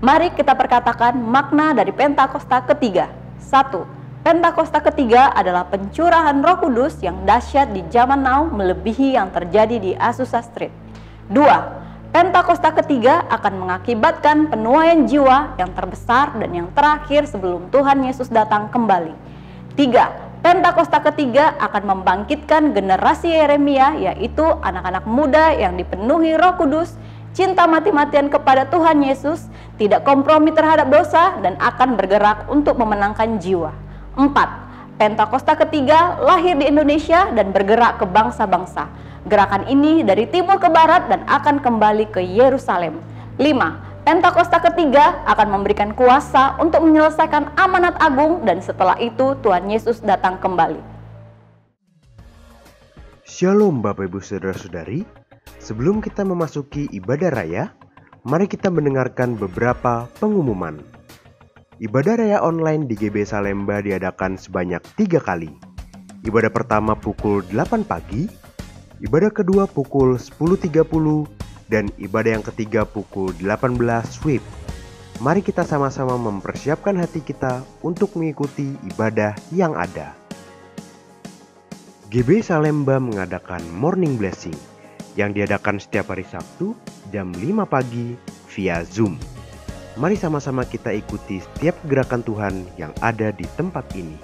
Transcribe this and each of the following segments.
Mari kita perkatakan makna dari Pentakosta ketiga. 1. Pentakosta ketiga adalah pencurahan Roh Kudus yang dahsyat di zaman now melebihi yang terjadi di Azusa Street. 2. Pentakosta ketiga akan mengakibatkan penuaian jiwa yang terbesar dan yang terakhir sebelum Tuhan Yesus datang kembali. 3. Pentakosta ketiga akan membangkitkan generasi Yeremia, yaitu anak-anak muda yang dipenuhi Roh Kudus, cinta mati-matian kepada Tuhan Yesus, tidak kompromi terhadap dosa, dan akan bergerak untuk memenangkan jiwa. 4. Pentakosta ketiga lahir di Indonesia dan bergerak ke bangsa-bangsa. Gerakan ini dari timur ke barat dan akan kembali ke Yerusalem. 5. Pentakosta ketiga akan memberikan kuasa untuk menyelesaikan amanat agung dan setelah itu Tuhan Yesus datang kembali. Shalom Bapak Ibu Saudara-saudari. Sebelum kita memasuki ibadah raya, mari kita mendengarkan beberapa pengumuman. Ibadah raya online di GB Salemba diadakan sebanyak 3 kali. Ibadah pertama pukul 8 pagi, ibadah kedua pukul 10.30, dan ibadah yang ketiga pukul 18 WIB. Mari kita sama-sama mempersiapkan hati kita untuk mengikuti ibadah yang ada. GB Salemba mengadakan Morning Blessing yang diadakan setiap hari Sabtu jam 5 pagi via Zoom. Mari sama-sama kita ikuti setiap gerakan Tuhan yang ada di tempat ini.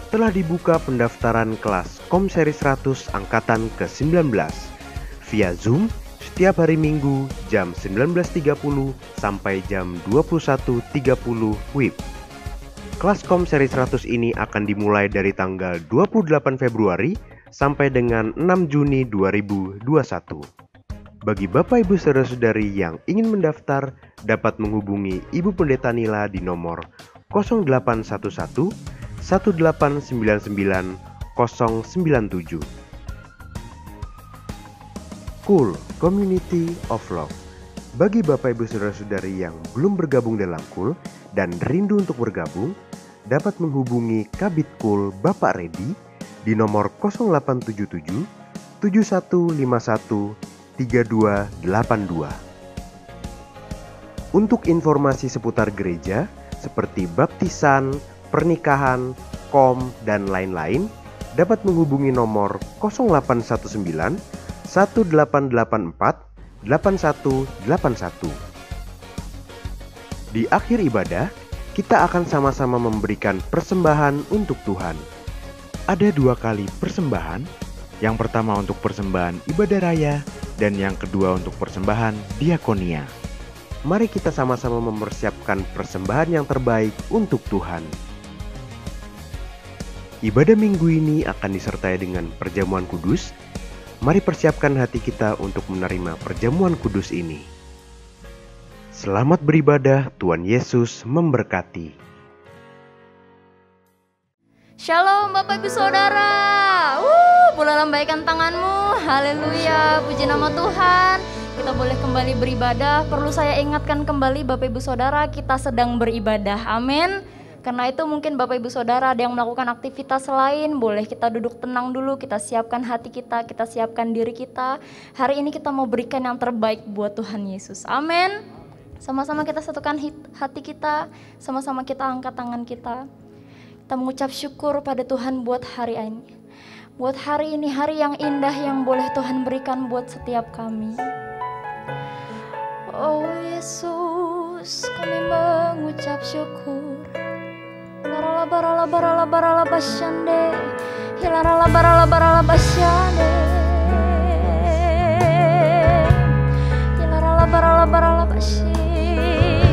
Telah dibuka pendaftaran kelas Komseri 100 Angkatan ke-19 via Zoom setiap hari Minggu jam 19.30 sampai jam 21.30 WIB. Kelas Komseri 100 ini akan dimulai dari tanggal 28 Februari sampai dengan 6 Juni 2021. Bagi Bapak Ibu Saudara-saudari yang ingin mendaftar dapat menghubungi Ibu Pendeta Nila di nomor 0811 1899 097. Cool Community of Love. Bagi Bapak Ibu Saudara-saudari yang belum bergabung dalam Cool dan rindu untuk bergabung, dapat menghubungi Kabid Cool Bapak Redi di nomor 0877 7151 3282. Untuk informasi seputar gereja seperti baptisan, pernikahan, dan lain-lain, dapat menghubungi nomor 0819 1884 8181. Di akhir ibadah, kita akan sama-sama memberikan persembahan untuk Tuhan. Ada 2 kali persembahan, yang pertama untuk persembahan ibadah raya, dan yang kedua untuk persembahan diakonia. Mari kita sama-sama mempersiapkan persembahan yang terbaik untuk Tuhan. Ibadah minggu ini akan disertai dengan perjamuan kudus. Mari persiapkan hati kita untuk menerima perjamuan kudus ini. Selamat beribadah, Tuhan Yesus memberkati. Shalom Bapak Ibu Saudara. Boleh lambaikan tanganmu. Haleluya, puji nama Tuhan. Kita boleh kembali beribadah. Perlu saya ingatkan kembali Bapak Ibu Saudara, kita sedang beribadah. Amin. Karena itu mungkin Bapak Ibu Saudara ada yang melakukan aktivitas lain, boleh kita duduk tenang dulu, kita siapkan hati kita siapkan diri kita. Hari ini kita mau berikan yang terbaik buat Tuhan Yesus. Amin. Sama-sama kita satukan hati kita, sama-sama kita angkat tangan kita. Kita mengucap syukur pada Tuhan buat hari ini. Buat hari ini, hari yang indah yang boleh Tuhan berikan buat setiap kami. Oh Yesus, kami mengucap syukur. Barala barala barala basyande, hilarala barala basyande, hilarala barala basyande,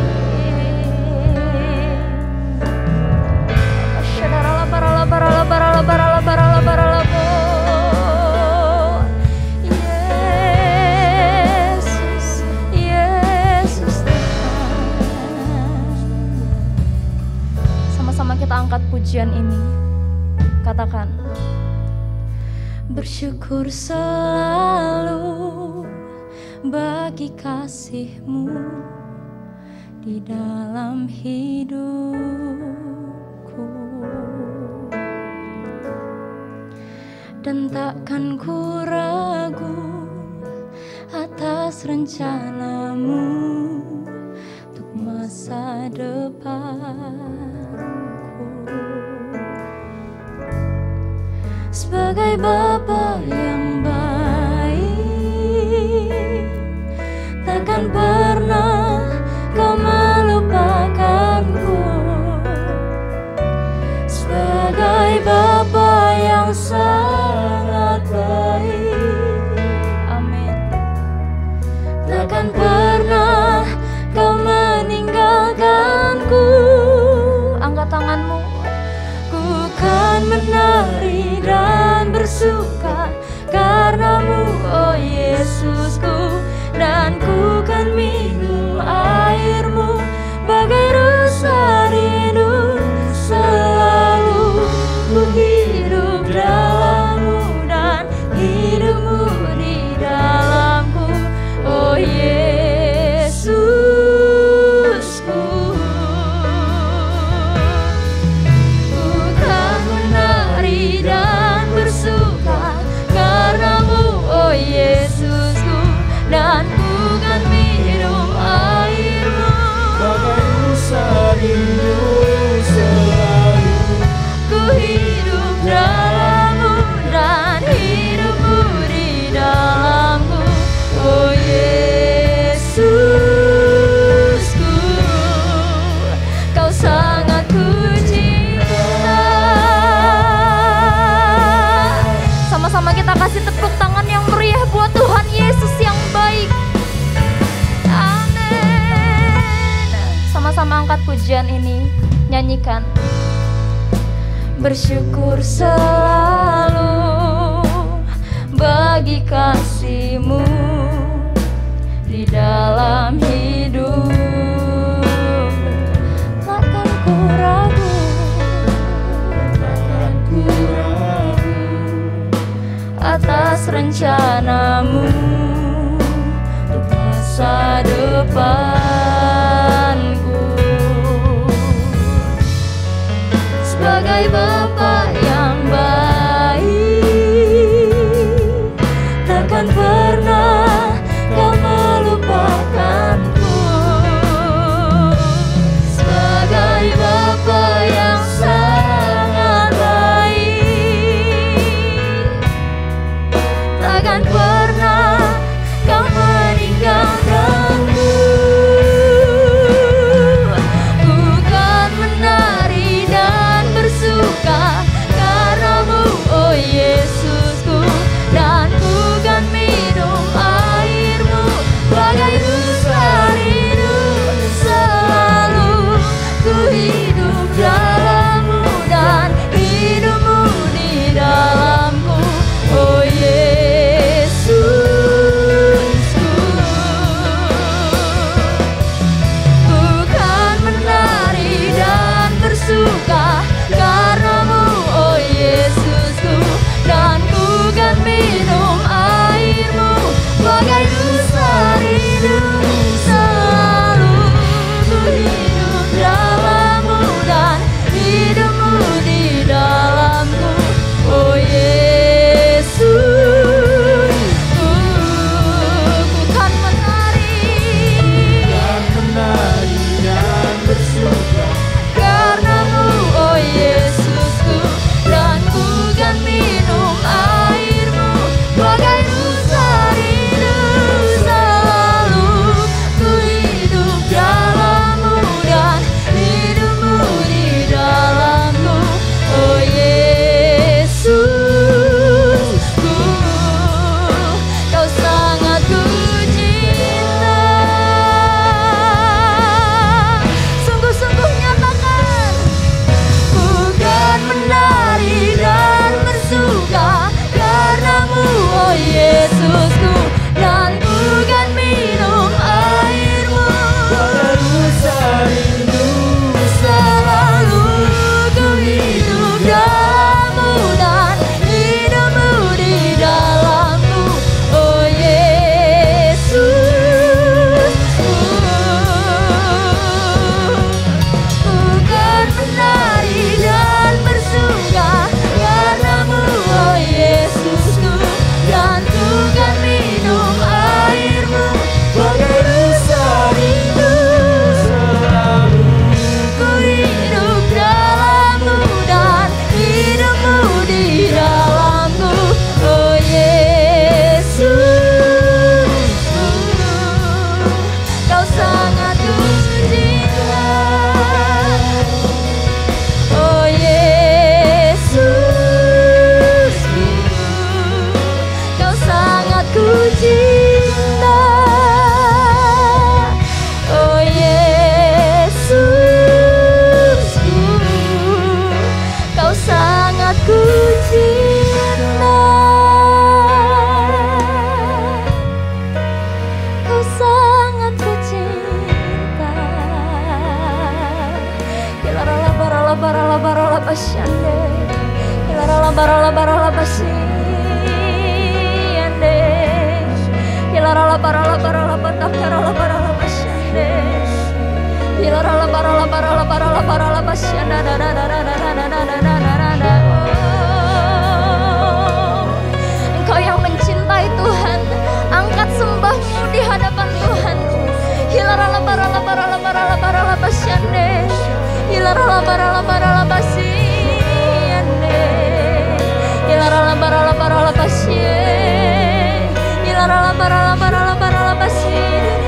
basyadarala barala bo. Kita angkat pujian ini. Katakan, bersyukur selalu bagi kasih-Mu di dalam hidupku. dan takkan ku ragu atas rencanamu untuk masa depanku. Sebagai Bapa yang baik, takkan pernah kau melupakanku. Sebagai Bapa yang sangat baik, amin, takkan pernah kau meninggalkanku. Angkat tanganmu. Ku kan menari dan bersuka karenamu, oh Yesusku, dan ku kan minum airmu bagai rasa rindu. Selalu ku hidup dalammu dan hidupmu di dalamku, oh Yesusku. Ku kan menari dan bersuka karenamu, oh Yesusku, dan ku kan minum airmu bagai rasa rindu. Selalu ku hidup dalammu dan hidupmu di dalamku, oh Yesusku. Kau sangat ku cinta. Sama-sama kita kasih tepuk tangan yang meriah buat Tuhan Yesus yang baik. Amin. Sama-sama angkat pujian ini, nyanyikan. Bersyukur selalu bagi kasih-Mu di dalam hidup. Takkan ku ragu atas rencana-Mu untuk masa depanku. Sebagai Bapa yang baik, takkan pernah kau melupakanku. Sebagai Bapa yang sangat baik, takkan pernah kau meninggalkanku. bashande. Ilarala barala bashande. Ilarala barala batakarala barala bashande. Ilarala barala bashanda. Engkau yang mencintai Tuhan, angkat sembahmu di hadapan Tuhan. Ilarala barala bashande. Ilarala barala bashande. Ilarala barala bashande. Ilarala barala bashande.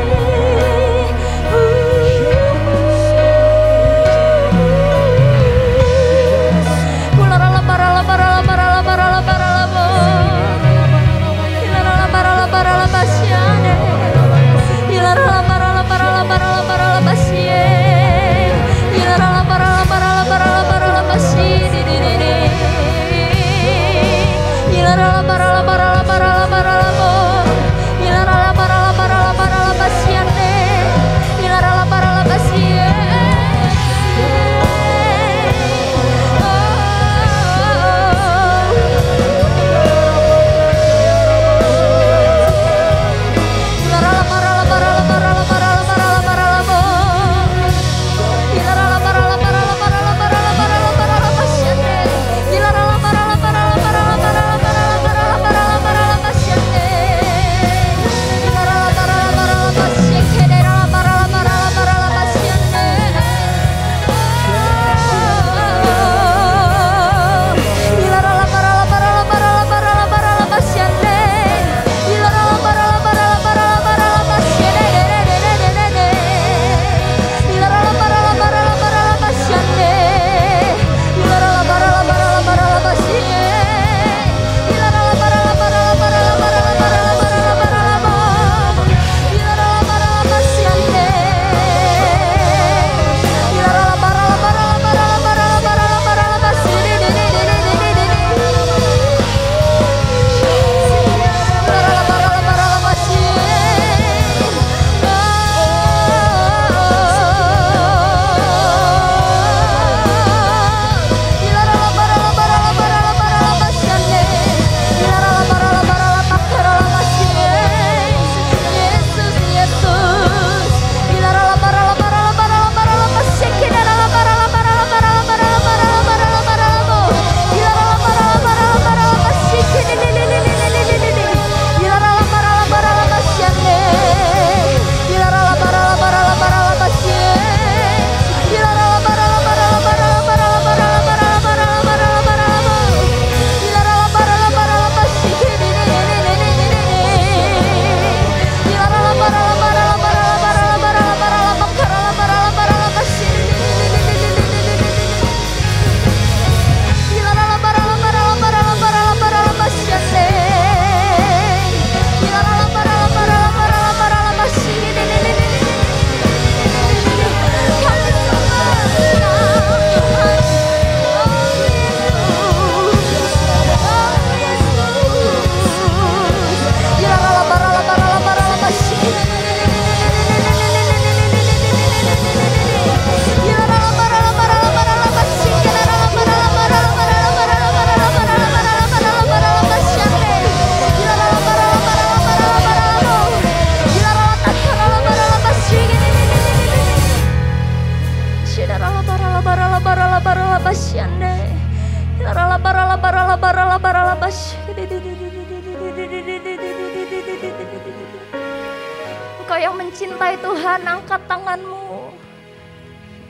Engkau yang mencintai Tuhan, angkat tanganmu.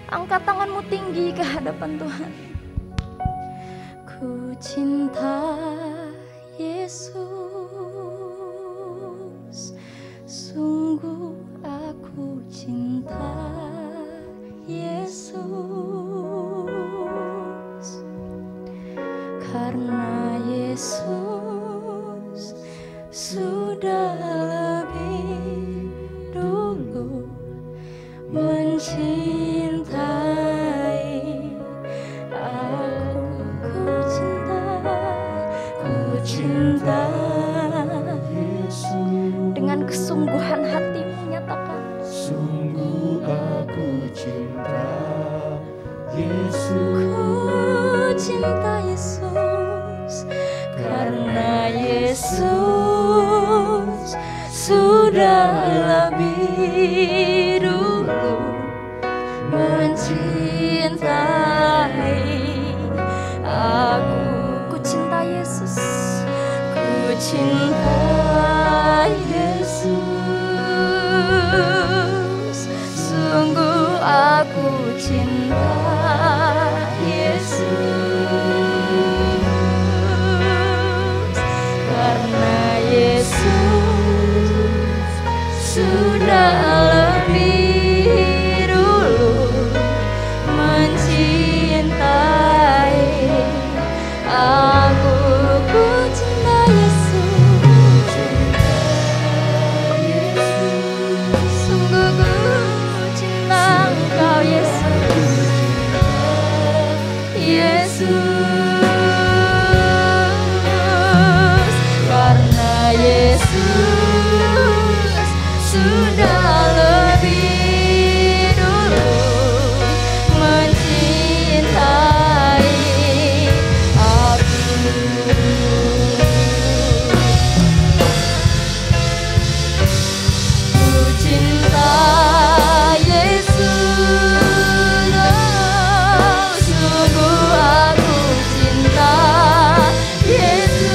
Angkat tanganmu tinggi ke hadapan Tuhan. Ku cinta Yesus, sungguh aku cinta Yesus, karena Yesus sudah lebih dulu mencintai aku. Ku cinta Yesus. Dengan kesungguhan hatimu nyatakan, sungguh aku cinta Yesus. Ku cinta Yesus, karena Yesus sudah lebih dulu mencintai aku. Ku cinta Yesus, ku cinta Yesus, sungguh aku cinta Yesus, karena Yesus sudah lebih dulu mencintai aku. Ku cinta Yesus, sungguh ku cinta Engkau Yesus, Yesus, karena Yesus sudah lebih dulu mencintai aku. Ku cinta Yesus, sungguh aku cinta Yesus,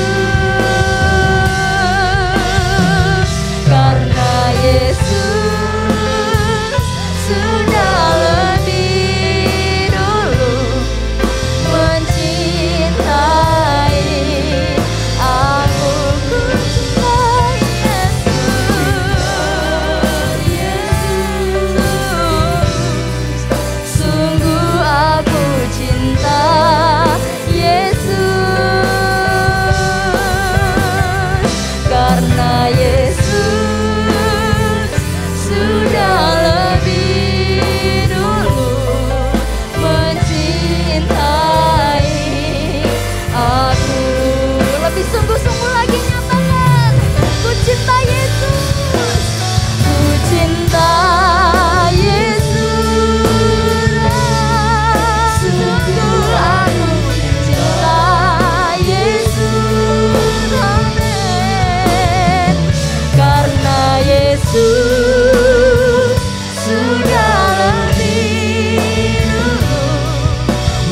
karena Yesus sudah lebih dulu mencintai aku. Ku cinta Yesus, sungguh aku cinta Yesus, karena Yesus sudah lebih dulu mencintai aku. Lebih sungguh-sungguh lagi nyatakan, ku cinta Yesus, ku cinta Yesus, sungguh aku cinta Yesus, amin, karena Yesus sudah lebih dulu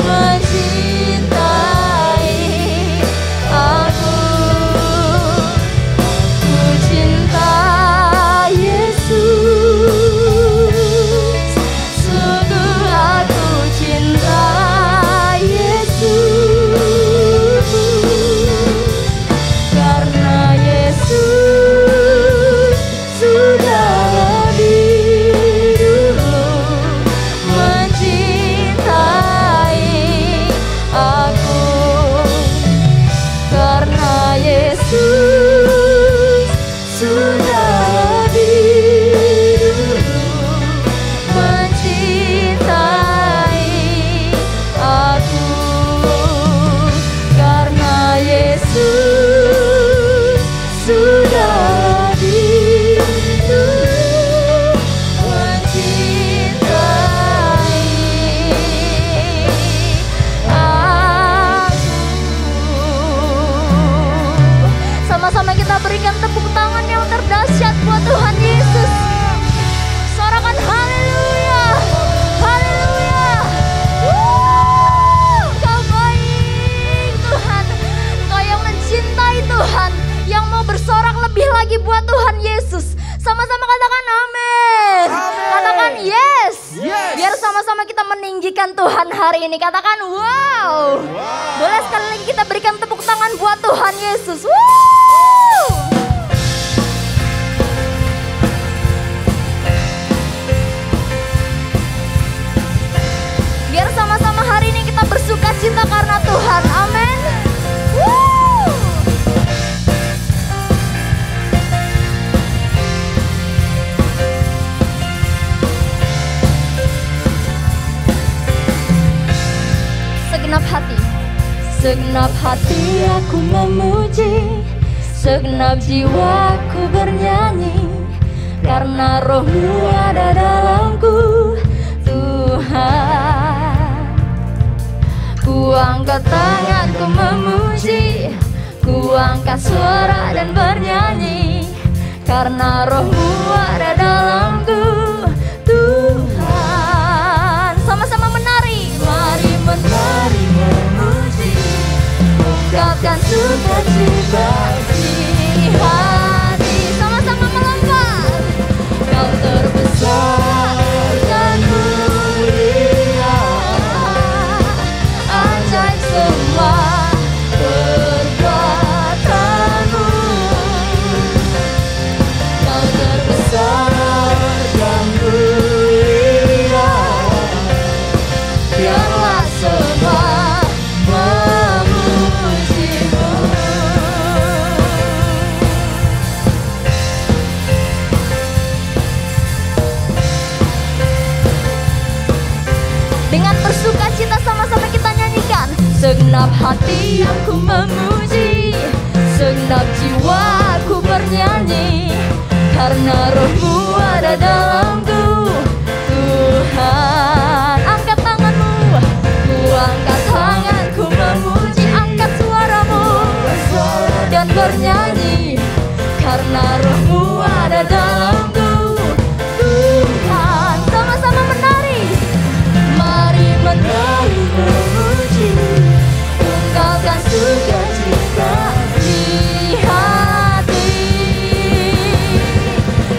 mencintai aku. Ku cinta Yesus, sungguh aku cinta Yesus, karena Yesus sudah lebih dulu mencintai aku, karena Yesus sudah lebih dulu mencintai aku, karena Yesus sudah lebih dulu mencintai aku. Sama-sama kita berikan tepuk tangan yang terdahsyat buat Tuhan Yesus. Sorakan haleluya, haleluya. Engkau baik Tuhan, Engkau yang mencintai Tuhan, yang mau bersorak lebih lagi buat Tuhan Yesus. Sama-sama katakan amin. Katakan yes. Biar sama-sama kita meninggikan Tuhan hari ini. Katakan wow. Boleh sekali lagi kita berikan tepuk tangan buat Tuhan Yesus. Biar sama-sama hari ini kita bersuka cita karena Tuhan. Amin. Segenap hati aku memuji, segenap jiwaku bernyanyi, karena roh-Mu ada dalamku, Tuhan. Ku angkat tanganku memuji, ku angkat suara dan bernyanyi, karena rohmu ada dalamku, Tuhan. Sama-sama menari, mari menari memuji, ungkapkan sukacita di hati. Sama-sama melompat, kau terbesar dan mulia, ajaib semua perbuatanmu. Kau terbesar dan mulia, biarlah semua memujimu. Dengan bersukacita sama-sama kita nyanyikan. Segenap hati aku memuji, segenap jiwaku bernyanyi, karena rohmu ada dalamku, Tuhan. Angkat tanganmu, ku angkat tanganku memuji, angkat suaramu dan bernyanyi, karena rohmu ada dalamku, Tuhan. Sama-sama menari, mari menari memuji, ungkapkan sukacita di hati.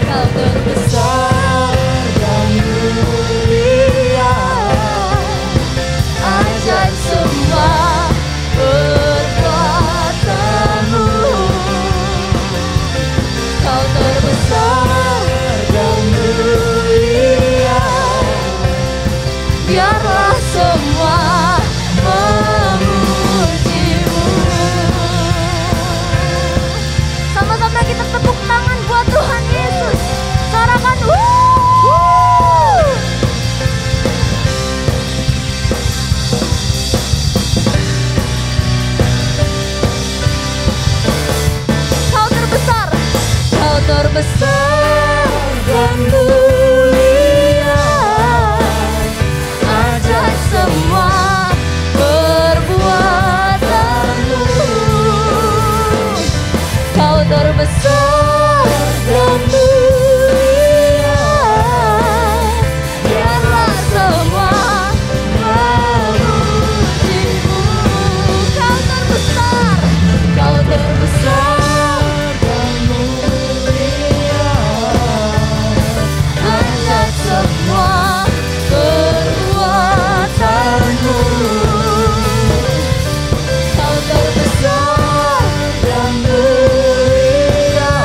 Kau terbesar dan mulia, ajaib semua perbuatanmu. Kau terbesar dan mulia, biarlah semua memujimu. Sama-sama kita tepuk tangan buat Tuhan Yesus. Sorakan Kau terbesar, kau terbesar dan mulia, ajaib semua perbuatanmu. Kau terbesar dan mulia, biarlah semua memujimu. Kau terbesar, kau terbesar dan mulia, ajaib semua perbuatanmu. Kau terbesar dan mulia,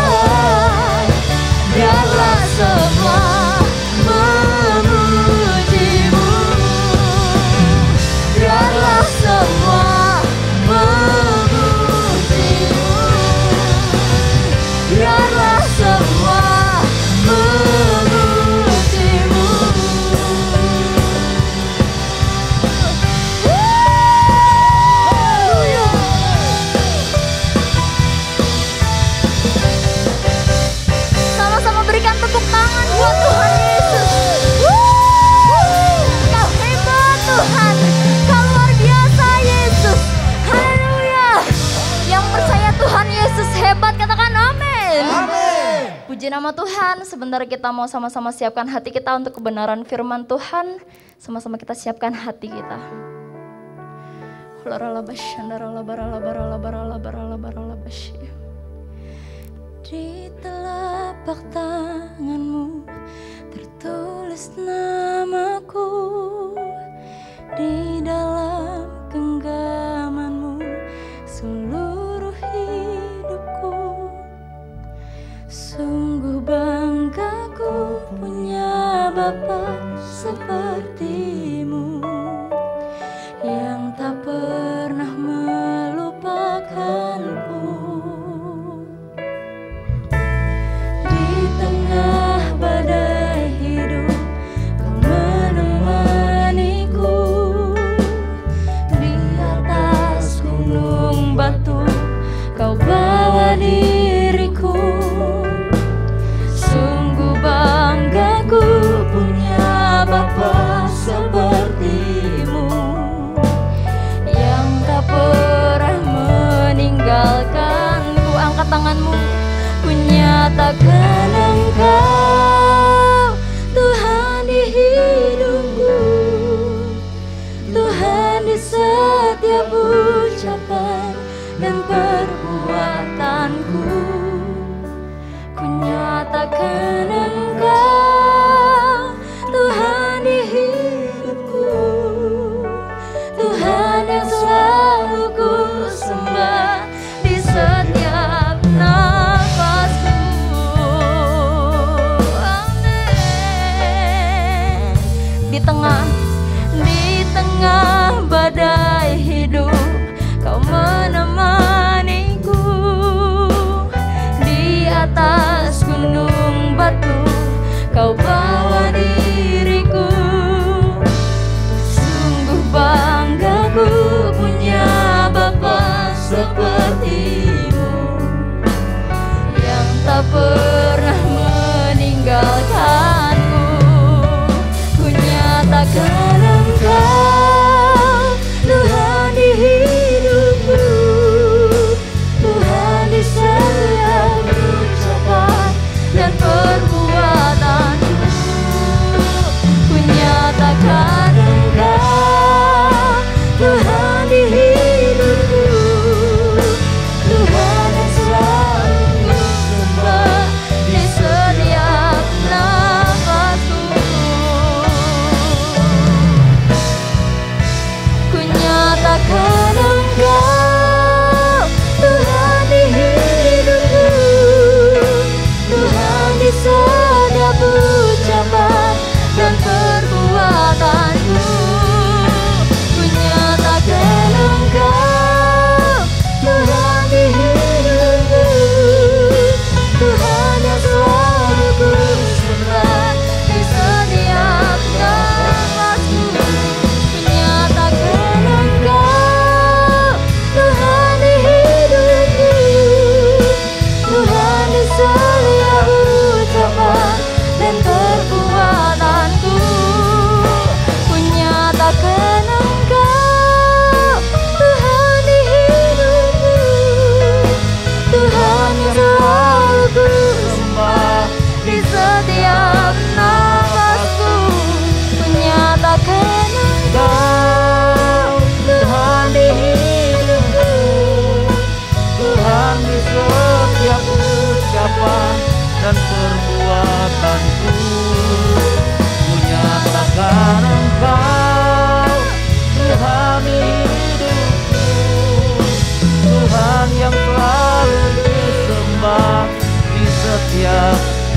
biarlah semua memujimu. Biarlah semua memujimu. Biarlah semua memujimu. Sama-sama berikan tepuk tangan buat Tuhan Yesus. Kau hebat Tuhan, Kau luar biasa Yesus. Haleluya. Yang percaya Tuhan Yesus hebat katakan amin. Puji nama Tuhan. Sebentar kita mau sama-sama siapkan hati kita untuk kebenaran firman Tuhan. Sama-sama kita siapkan hati kita. Di telapak tanganmu tertulis namaku, di dalam genggamanmu seluruh hidupku. Sungguh bangga ku punya Bapa sepertimu, yang tak pernah melupakanku. Di tengah badai hidup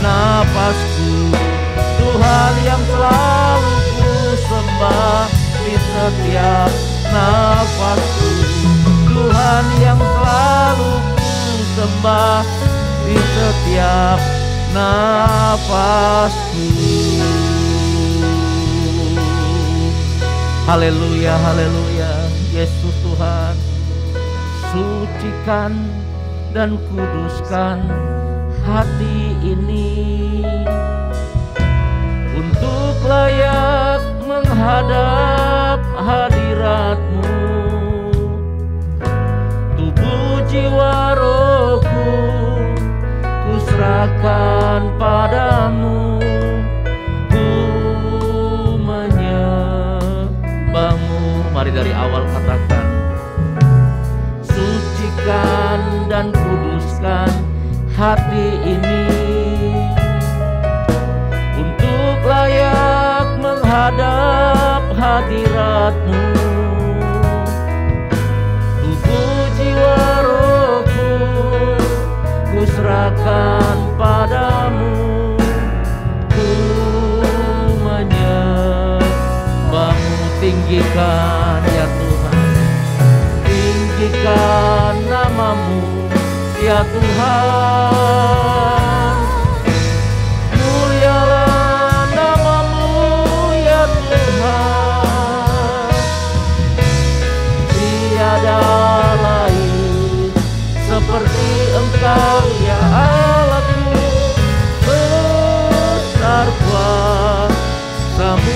napasku. Tuhan yang selalu ku sembah di setiap napasku. Tuhan yang selalu ku sembah di setiap napasku. Haleluya, haleluya. Yesus Tuhan, sucikan dan kuduskan hati ini untuk layak menghadap hadirat-Mu. Tubuh jiwa rohku kuserahkan padamu, ku menyembah-Mu. Mari dari awal katakan, sucikan dan kuduskan hati ini untuk layak menghadap hadirat-Mu. Tubuh jiwa rohku kuserahkan padamu, ku menyembah-Mu. Tinggikan ya Tuhan, tinggikan nama-Mu ya Tuhan. Mulialah nama-Mu ya Tuhan. Tiada lain seperti Engkau ya Allahku. Besar kuasa-Mu,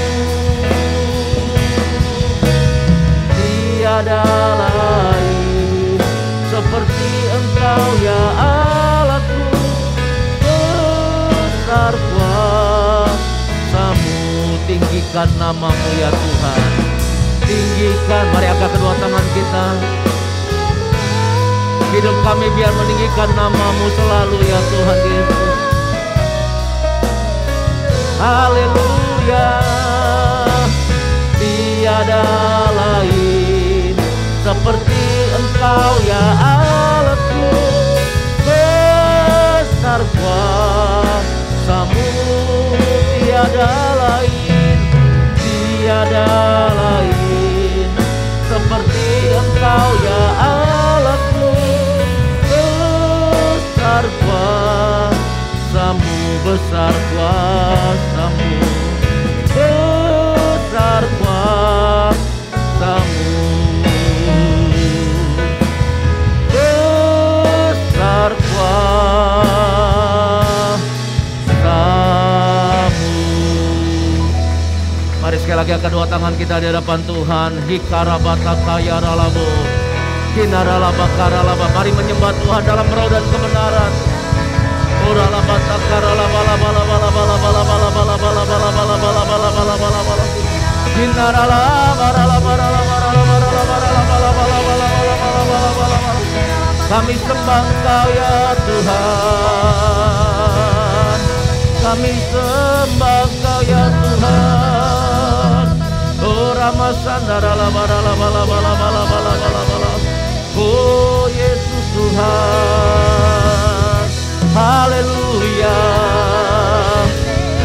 tiada lain seperti Engkau ya Allahku. Besar kuasa-Mu, tinggikan nama-Mu ya Tuhan. Tinggikan, mari angkat kedua tangan kita. Hidup kami biar meninggikan nama-Mu selalu ya Tuhan Yesus. Haleluya. Tiada lain seperti Engkau ya Allahku. Besar kuasa-Mu, tiada lain, tiada lain seperti Engkau ya Allahku. Besar kuasa-Mu, besar kuasa-Mu, besar kuasa-Mu, besar kuasa-Mu. Mari sekali lagi angkat dua tangan kita di hadapan Tuhan. Hikarabata kaya ralabo, kinaralaba karalaba. Mari menyembah Tuhan dalam roh dan kebenaran. Oralabata karalaba laba laba laba laba laba laba laba laba laba laba laba laba laba laba. Kinaralaba ralaba ralaba ralaba ralaba ralaba laba laba laba laba laba laba laba. Kami sembah Engkau ya Tuhan. Kami sembah Engkau ya Tuhan. Oh Ramasandara laba laba laba laba laba laba laba. Oh Yesus Tuhan. Haleluya.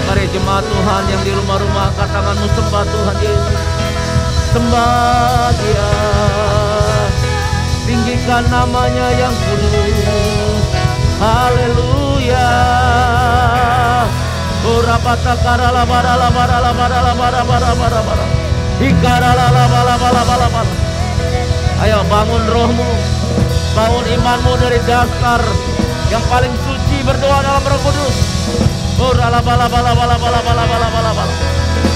Mari jemaat Tuhan yang di rumah-rumah, angkat tanganmu, sembah Tuhan Yesus. Sembah Dia. Tinggikan namanya yang kudus. Haleluya. Ora patakara la bara la bara la bara la bara bara bara bara. Hikara la la la la la la la. Ayo bangun rohmu, bangun imanmu dari dasar yang paling suci, berdoa dalam Roh Kudus. Ora la bala bala bala bala bala bala bala bala.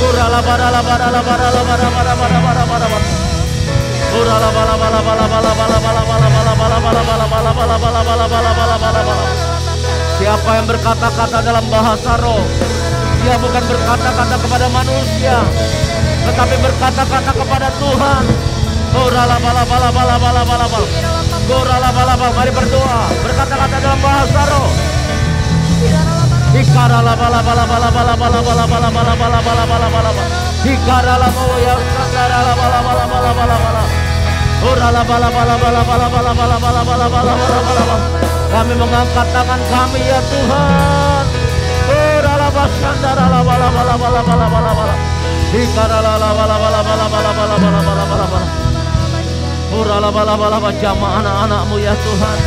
Ora la bara la bara la bara la bara bara bara bara bara bara. Ora la bala bala bala bala bala bala bala bala bala bala bala bala bala bala bala bala bala bala bala. Siapa yang berkata-kata dalam bahasa roh, dia bukan berkata-kata kepada manusia, tetapi berkata-kata kepada Tuhan. Ora la bala bala bala bala bala bala. Ora la bala bala, mari berdoa, berkata-kata dalam bahasa roh. Hikara la bala bala bala bala bala bala bala bala bala bala bala bala. Hikara la moya sandara la bala bala bala bala bala. Ora la bala bala bala bala bala bala bala bala bala bala bala. Kami mengangkat tangan kami ya Tuhan. Jamah anak-anak-Mu ya Tuhan,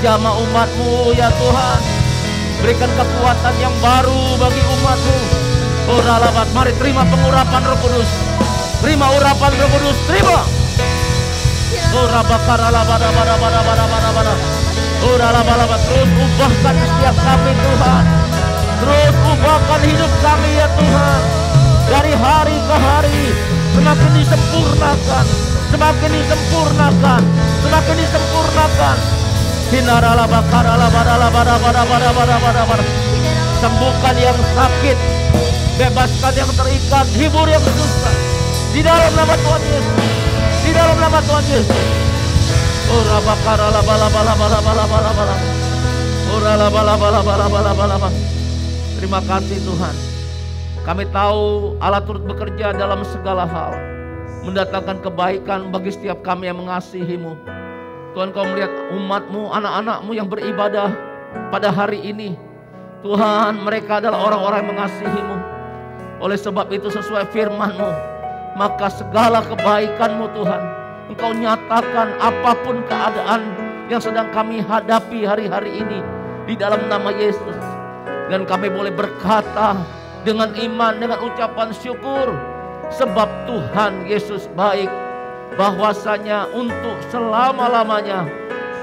jamah umat-Mu ya Tuhan. Berikan kekuatan yang baru bagi umat-Mu. Mari terima pengurapan Roh Kudus. Terima urapan Roh Kudus, terima. Terus ubahkan setiap kami Tuhan. Terus ubahkan hidup kami ya Tuhan. Dari hari ke hari semakin disempurnakan, semakin disempurnakan, semakin disempurnakan. Sembuhkan yang sakit, bebaskan yang terikat, hibur yang susah. Di dalam nama Tuhan Yesus, di dalam nama Tuhan Yesus. Terima kasih Tuhan. Kami tahu Allah turut bekerja dalam segala hal, mendatangkan kebaikan bagi setiap kami yang mengasihi-Mu. Tuhan, Kau melihat umat-Mu, anak-anak-Mu yang beribadah pada hari ini. Tuhan, mereka adalah orang-orang yang mengasihi-Mu. Oleh sebab itu sesuai firman-Mu, maka segala kebaikan-Mu Tuhan, Engkau nyatakan apapun keadaan yang sedang kami hadapi hari-hari ini di dalam nama Yesus. Dan kami boleh berkata dengan iman, dengan ucapan syukur, sebab Tuhan Yesus baik, bahwasanya untuk selama-lamanya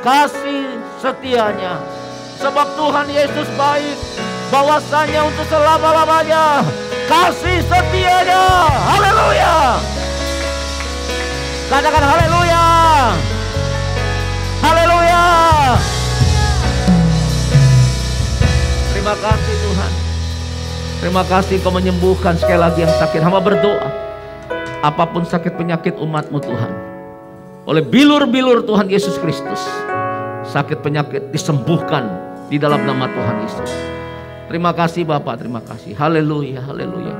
kasih setianya. Sebab Tuhan Yesus baik, bahwasanya untuk selama-lamanya kasih setianya. Haleluya. Katakan haleluya. Haleluya. Terima kasih Tuhan. Terima kasih Kau menyembuhkan sekali lagi yang sakit. Hamba berdoa, apapun sakit penyakit umat-Mu Tuhan, oleh bilur-bilur Tuhan Yesus Kristus, sakit penyakit disembuhkan di dalam nama Tuhan Yesus. Terima kasih Bapak, terima kasih. Haleluya, haleluya.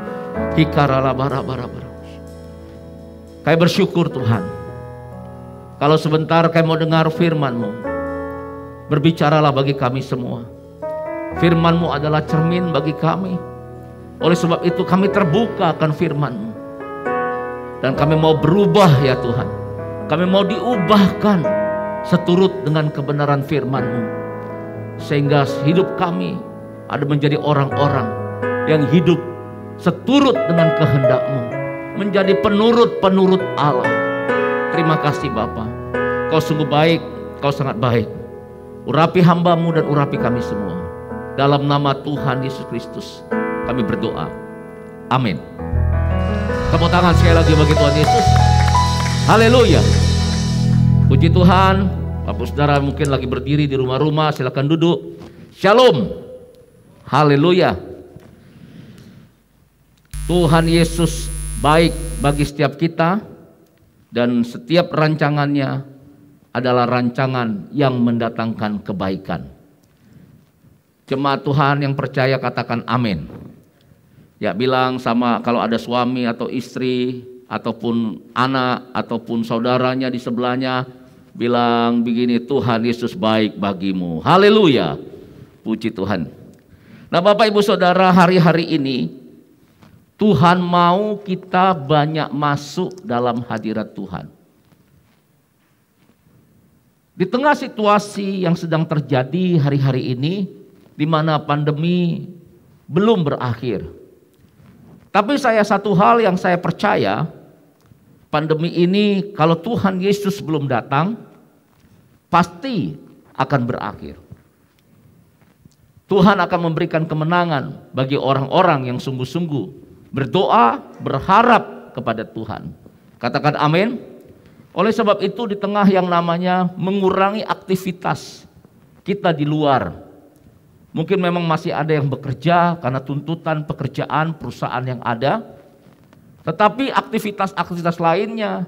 Kami bersyukur Tuhan. Kalau sebentar kami mau dengar firman-Mu, berbicaralah bagi kami semua. Firman-Mu adalah cermin bagi kami. Oleh sebab itu kami terbuka akan firman-Mu. Dan kami mau berubah ya Tuhan. Kami mau diubahkan seturut dengan kebenaran firman-Mu. Sehingga hidup kami ada menjadi orang-orang yang hidup seturut dengan kehendak-Mu. Menjadi penurut-penurut Allah. Terima kasih Bapa. Kau sungguh baik, Kau sangat baik. Urapi hamba-Mu dan urapi kami semua. Dalam nama Tuhan Yesus Kristus kami berdoa. Amin. Tepuk tangan sekali lagi bagi Tuhan Yesus. Haleluya. Puji Tuhan. Bapak saudara mungkin lagi berdiri di rumah-rumah, silakan duduk. Shalom. Haleluya. Tuhan Yesus baik bagi setiap kita, dan setiap rancangannya adalah rancangan yang mendatangkan kebaikan. Jemaat Tuhan yang percaya katakan amin. Ya, bilang sama kalau ada suami atau istri ataupun anak ataupun saudaranya di sebelahnya, bilang begini, Tuhan Yesus baik bagimu. Haleluya. Puji Tuhan. Nah Bapak Ibu Saudara, hari-hari ini Tuhan mau kita banyak masuk dalam hadirat Tuhan. Di tengah situasi yang sedang terjadi hari-hari ini, di mana pandemi belum berakhir. Tapi satu hal yang saya percaya, pandemi ini kalau Tuhan Yesus belum datang, pasti akan berakhir. Tuhan akan memberikan kemenangan bagi orang-orang yang sungguh-sungguh berdoa, berharap kepada Tuhan. Katakan amin. Oleh sebab itu di tengah yang namanya mengurangi aktivitas kita di luar, mungkin memang masih ada yang bekerja karena tuntutan pekerjaan perusahaan yang ada. Tetapi aktivitas-aktivitas lainnya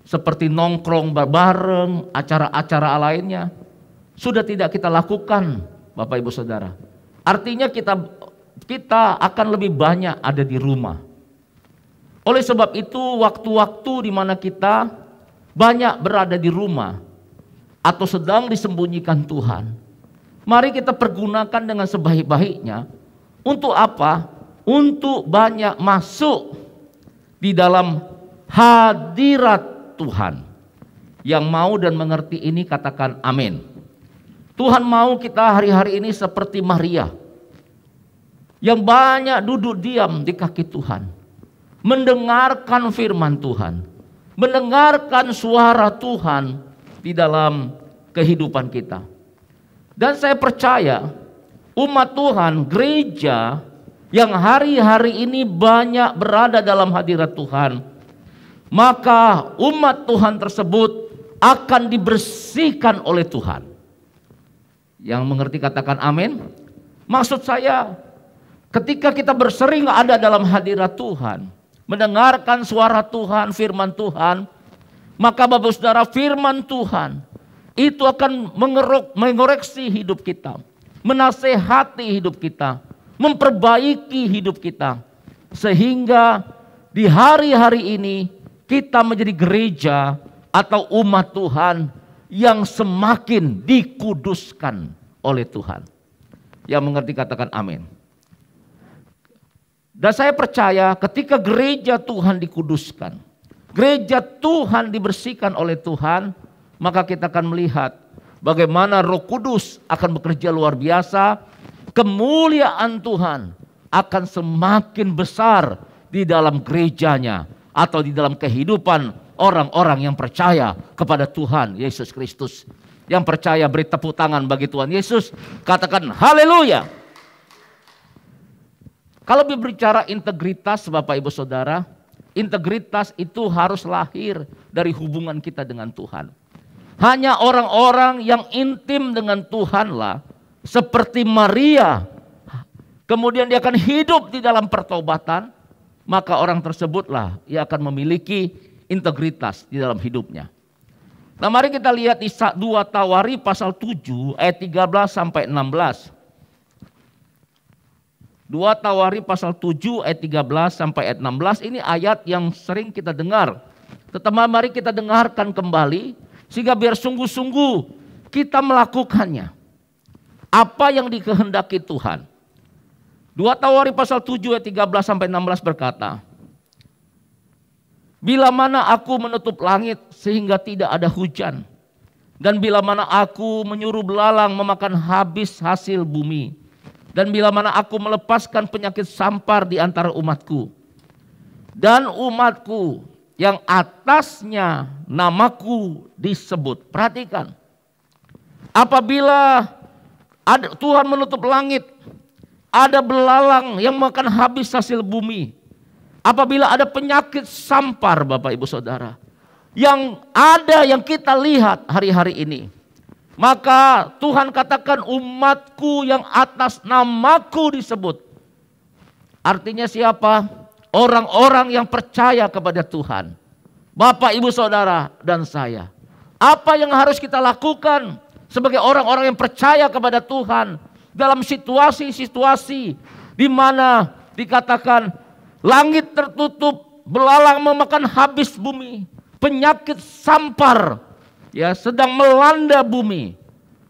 seperti nongkrong bareng, acara-acara lainnya sudah tidak kita lakukan Bapak Ibu Saudara. Artinya kita akan lebih banyak ada di rumah. Oleh sebab itu waktu-waktu di mana kita banyak berada di rumah atau sedang disembunyikan Tuhan, mari kita pergunakan dengan sebaik-baiknya Untuk apa? Untuk banyak masuk di dalam hadirat Tuhan. Yang mau dan mengerti ini katakan amin. Tuhan mau kita hari-hari ini seperti Maria, yang banyak duduk diam di kaki Tuhan, mendengarkan firman Tuhan, mendengarkan suara Tuhan di dalam kehidupan kita. Dan saya percaya umat Tuhan, gereja yang hari-hari ini banyak berada dalam hadirat Tuhan, maka umat Tuhan tersebut akan dibersihkan oleh Tuhan. Yang mengerti katakan amin. Maksud saya, ketika kita bersering ada dalam hadirat Tuhan, mendengarkan suara Tuhan, firman Tuhan, maka Bapak Saudara, firman Tuhan itu akan mengoreksi hidup kita, menasehati hidup kita, memperbaiki hidup kita, sehingga di hari-hari ini kita menjadi gereja atau umat Tuhan yang semakin dikuduskan oleh Tuhan. Yang mengerti katakan amin. Dan saya percaya ketika gereja Tuhan dikuduskan, gereja Tuhan dibersihkan oleh Tuhan, maka kita akan melihat bagaimana Roh Kudus akan bekerja luar biasa. Kemuliaan Tuhan akan semakin besar di dalam gerejanya atau di dalam kehidupan orang-orang yang percaya kepada Tuhan Yesus Kristus. Yang percaya beri tepuk tangan bagi Tuhan Yesus, katakan haleluya. Kalau berbicara integritas Bapak Ibu Saudara, integritas itu harus lahir dari hubungan kita dengan Tuhan. Hanya orang-orang yang intim dengan Tuhanlah, seperti Maria, kemudian dia akan hidup di dalam pertobatan, maka orang tersebutlah ia akan memiliki integritas di dalam hidupnya. Nah, mari kita lihat di 2 Tawari pasal 7 ayat 13 sampai 16. 2 Tawari pasal 7 ayat 13 sampai ayat 16, ini ayat yang sering kita dengar. Tetapi mari kita dengarkan kembali sehingga biar sungguh-sungguh kita melakukannya. Apa yang dikehendaki Tuhan. 2 Tawari pasal 7 ayat 13 sampai 16 berkata, bila mana aku menutup langit sehingga tidak ada hujan, dan bila mana aku menyuruh belalang memakan habis hasil bumi, dan bila mana aku melepaskan penyakit sampar di antara umatku, dan umatku yang atasnya namaku disebut. Perhatikan, apabila Tuhan menutup langit, ada belalang yang makan habis hasil bumi, apabila ada penyakit sampar Bapak Ibu Saudara, yang ada yang kita lihat hari-hari ini, maka Tuhan katakan umatku yang atas namaku disebut. Artinya siapa? Orang-orang yang percaya kepada Tuhan. Bapak Ibu Saudara dan saya. Apa yang harus kita lakukan sebagai orang-orang yang percaya kepada Tuhan dalam situasi-situasi di mana dikatakan langit tertutup, belalang memakan habis bumi, penyakit sampar ya sedang melanda bumi.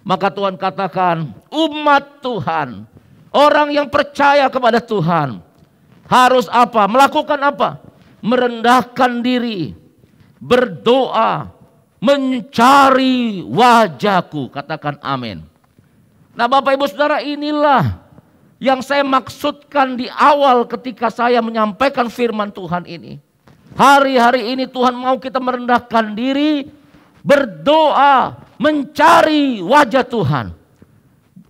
Maka Tuhan katakan umat Tuhan, orang yang percaya kepada Tuhan harus apa? Melakukan apa? Merendahkan diri, berdoa, mencari wajahku. Katakan amin. Nah Bapak Ibu Saudara, inilah yang saya maksudkan di awal ketika saya menyampaikan firman Tuhan ini. Hari-hari ini Tuhan mau kita merendahkan diri, berdoa, mencari wajah Tuhan.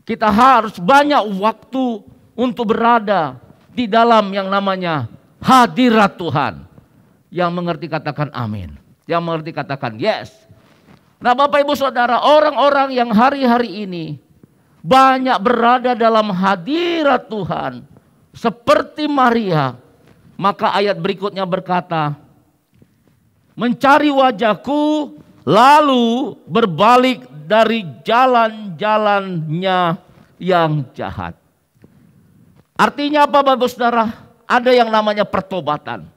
Kita harus banyak waktu untuk berada di dalam yang namanya hadirat Tuhan. Yang mengerti katakan amin. Yang mengerti katakan yes. Nah Bapak Ibu Saudara, orang-orang yang hari-hari ini banyak berada dalam hadirat Tuhan seperti Maria, maka ayat berikutnya berkata, mencari wajahku lalu berbalik dari jalan-jalannya yang jahat. Artinya apa Bapak Saudara? Ada yang namanya pertobatan.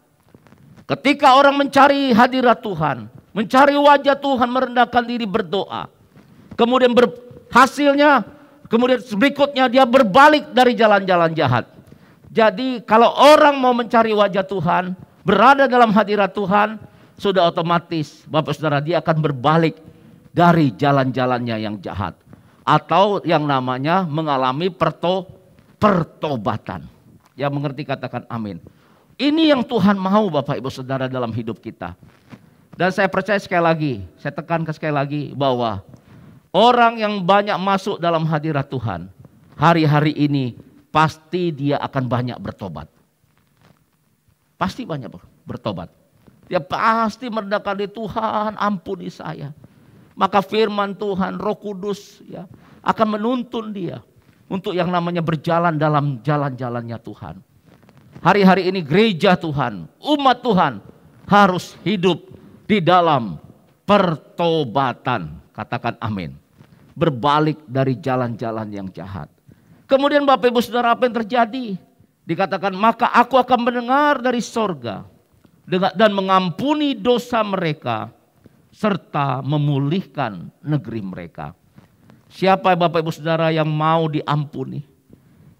Ketika orang mencari hadirat Tuhan, mencari wajah Tuhan, merendahkan diri, berdoa, kemudian hasilnya, kemudian berikutnya dia berbalik dari jalan-jalan jahat. Jadi kalau orang mau mencari wajah Tuhan, berada dalam hadirat Tuhan, sudah otomatis Bapak Saudara dia akan berbalik dari jalan-jalannya yang jahat. Atau yang namanya mengalami pertobatan. Yang mengerti katakan amin. Ini yang Tuhan mau Bapak Ibu Saudara dalam hidup kita. Dan saya percaya sekali lagi, saya tekankan sekali lagi bahwa orang yang banyak masuk dalam hadirat Tuhan, hari-hari ini pasti dia akan banyak bertobat. Pasti banyak bertobat. Dia pasti mendekati Tuhan, ampuni saya. Maka firman Tuhan, Roh Kudus ya, akan menuntun dia untuk yang namanya berjalan dalam jalan-jalannya Tuhan. Hari-hari ini gereja Tuhan, umat Tuhan harus hidup di dalam pertobatan. Katakan amin. Berbalik dari jalan-jalan yang jahat. Kemudian Bapak Ibu Saudara, apa yang terjadi? Dikatakan maka aku akan mendengar dari sorga dan mengampuni dosa mereka serta memulihkan negeri mereka. Siapa Bapak Ibu Saudara yang mau diampuni?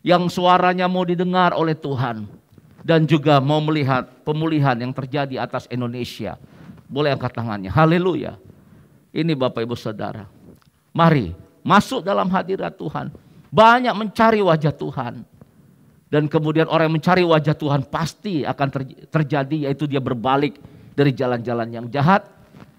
Yang suaranya mau didengar oleh Tuhan. Dan juga mau melihat pemulihan yang terjadi atas Indonesia. Boleh angkat tangannya. Haleluya. Ini Bapak Ibu Saudara. Mari masuk dalam hadirat Tuhan. Banyak mencari wajah Tuhan. Dan kemudian orang yang mencari wajah Tuhan pasti akan terjadi, yaitu dia berbalik dari jalan-jalan yang jahat.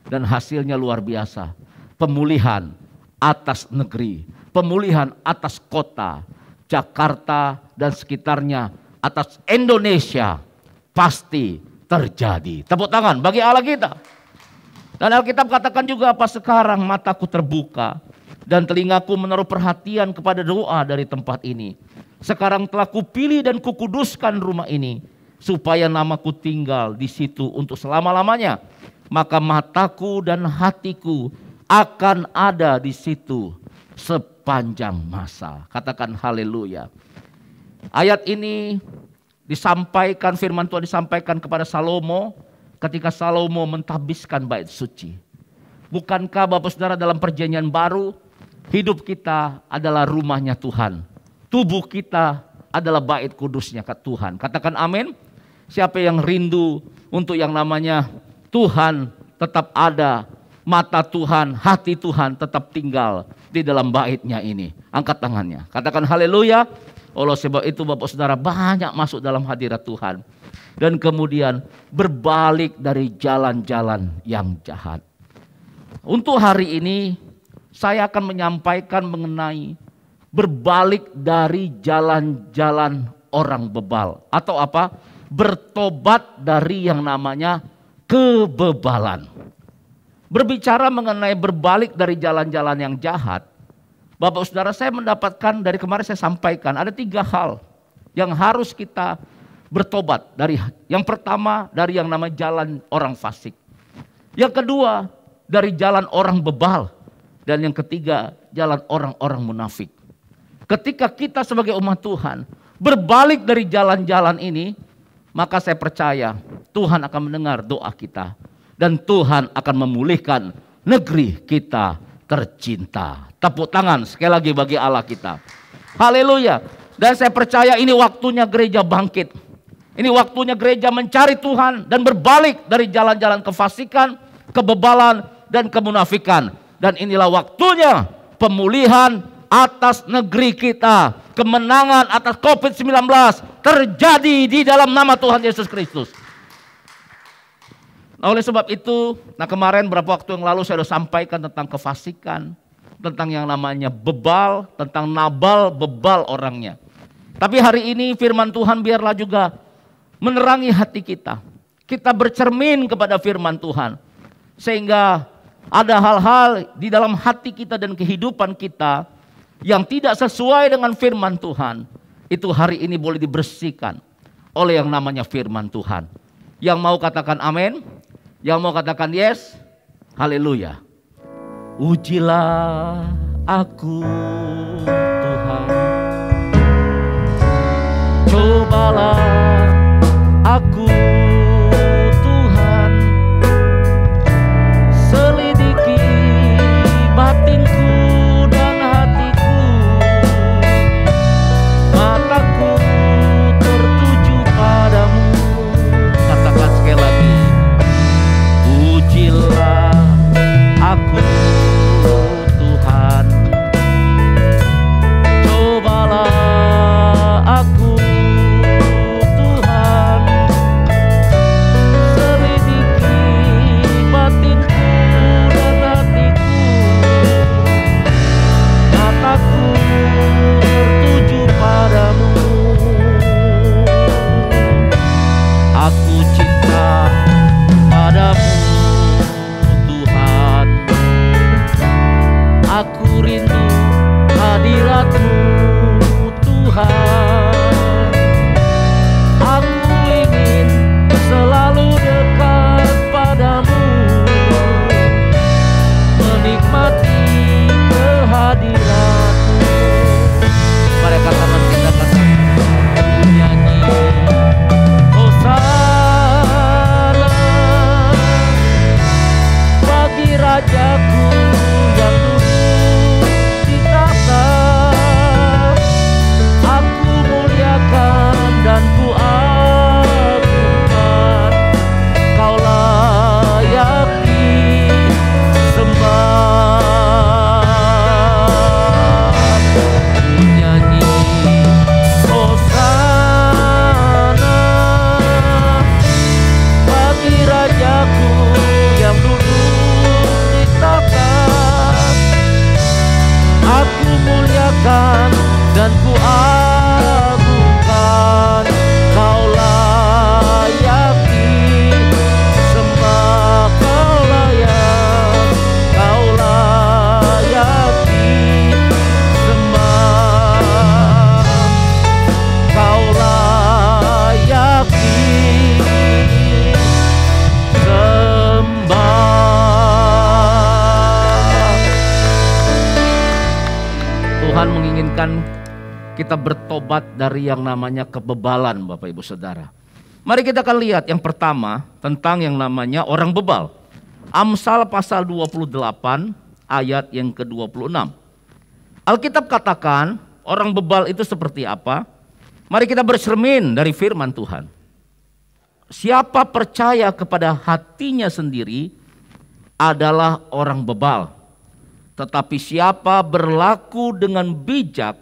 Dan hasilnya luar biasa. Pemulihan atas negeri. Pemulihan atas kota. Jakarta dan sekitarnya. Atas Indonesia pasti terjadi. Tepuk tangan bagi Allah kita. Dan Alkitab katakan juga apa sekarang mataku terbuka. Dan telingaku menaruh perhatian kepada doa dari tempat ini. Sekarang telah kupilih dan kukuduskan rumah ini. Supaya namaku tinggal di situ untuk selama-lamanya. Maka mataku dan hatiku akan ada di situ sepanjang masa. Katakan haleluya. Ayat ini disampaikan, firman Tuhan disampaikan kepada Salomo ketika Salomo mentahbiskan bait suci. Bukankah Bapak Saudara dalam perjanjian baru hidup kita adalah rumahnya Tuhan. Tubuh kita adalah bait kudusnya Tuhan. Katakan amin. Siapa yang rindu untuk yang namanya Tuhan tetap ada, mata Tuhan, hati Tuhan tetap tinggal di dalam baitnya ini. Angkat tangannya. Katakan haleluya. Oleh sebab itu Bapak Saudara banyak masuk dalam hadirat Tuhan. Dan kemudian berbalik dari jalan-jalan yang jahat. Untuk hari ini saya akan menyampaikan mengenai berbalik dari jalan-jalan orang bebal. Atau apa? Bertobat dari yang namanya kebebalan. Berbicara mengenai berbalik dari jalan-jalan yang jahat. Bapak Saudara, saya mendapatkan dari kemarin saya sampaikan ada 3 hal yang harus kita bertobat dari. Yang pertama dari yang namanya jalan orang fasik. Yang kedua dari jalan orang bebal. Dan yang ketiga jalan orang-orang munafik. Ketika kita sebagai umat Tuhan berbalik dari jalan-jalan ini, maka saya percaya Tuhan akan mendengar doa kita. Dan Tuhan akan memulihkan negeri kita tercinta. Tepuk tangan sekali lagi bagi Allah kita. Haleluya. Dan saya percaya ini waktunya gereja bangkit. Ini waktunya gereja mencari Tuhan dan berbalik dari jalan-jalan kefasikan, kebebalan, dan kemunafikan. Dan inilah waktunya pemulihan atas negeri kita. Kemenangan atas COVID-19 terjadi di dalam nama Tuhan Yesus Kristus. Nah, oleh sebab itu, kemarin beberapa waktu yang lalu saya sudah sampaikan tentang kefasikan, tentang yang namanya bebal, tentang Nabal, bebal orangnya. Tapi hari ini firman Tuhan biarlah juga menerangi hati kita. Kita bercermin kepada firman Tuhan. Sehingga ada hal-hal di dalam hati kita dan kehidupan kita yang tidak sesuai dengan firman Tuhan. Itu hari ini boleh dibersihkan oleh yang namanya firman Tuhan. Yang mau katakan amin? Yang mau katakan yes? Haleluya. Ujilah aku Tuhan, cobalah aku Tuhan, selidiki batinku dan hatiku, mataku tertutup dengan kita bertobat dari yang namanya kebebalan, Bapak Ibu Saudara. Mari kita akan lihat yang pertama tentang yang namanya orang bebal. Amsal pasal 28 ayat yang ke-26. Alkitab katakan orang bebal itu seperti apa? Mari kita bercermin dari firman Tuhan. Siapa percaya kepada hatinya sendiri adalah orang bebal. Tetapi siapa berlaku dengan bijak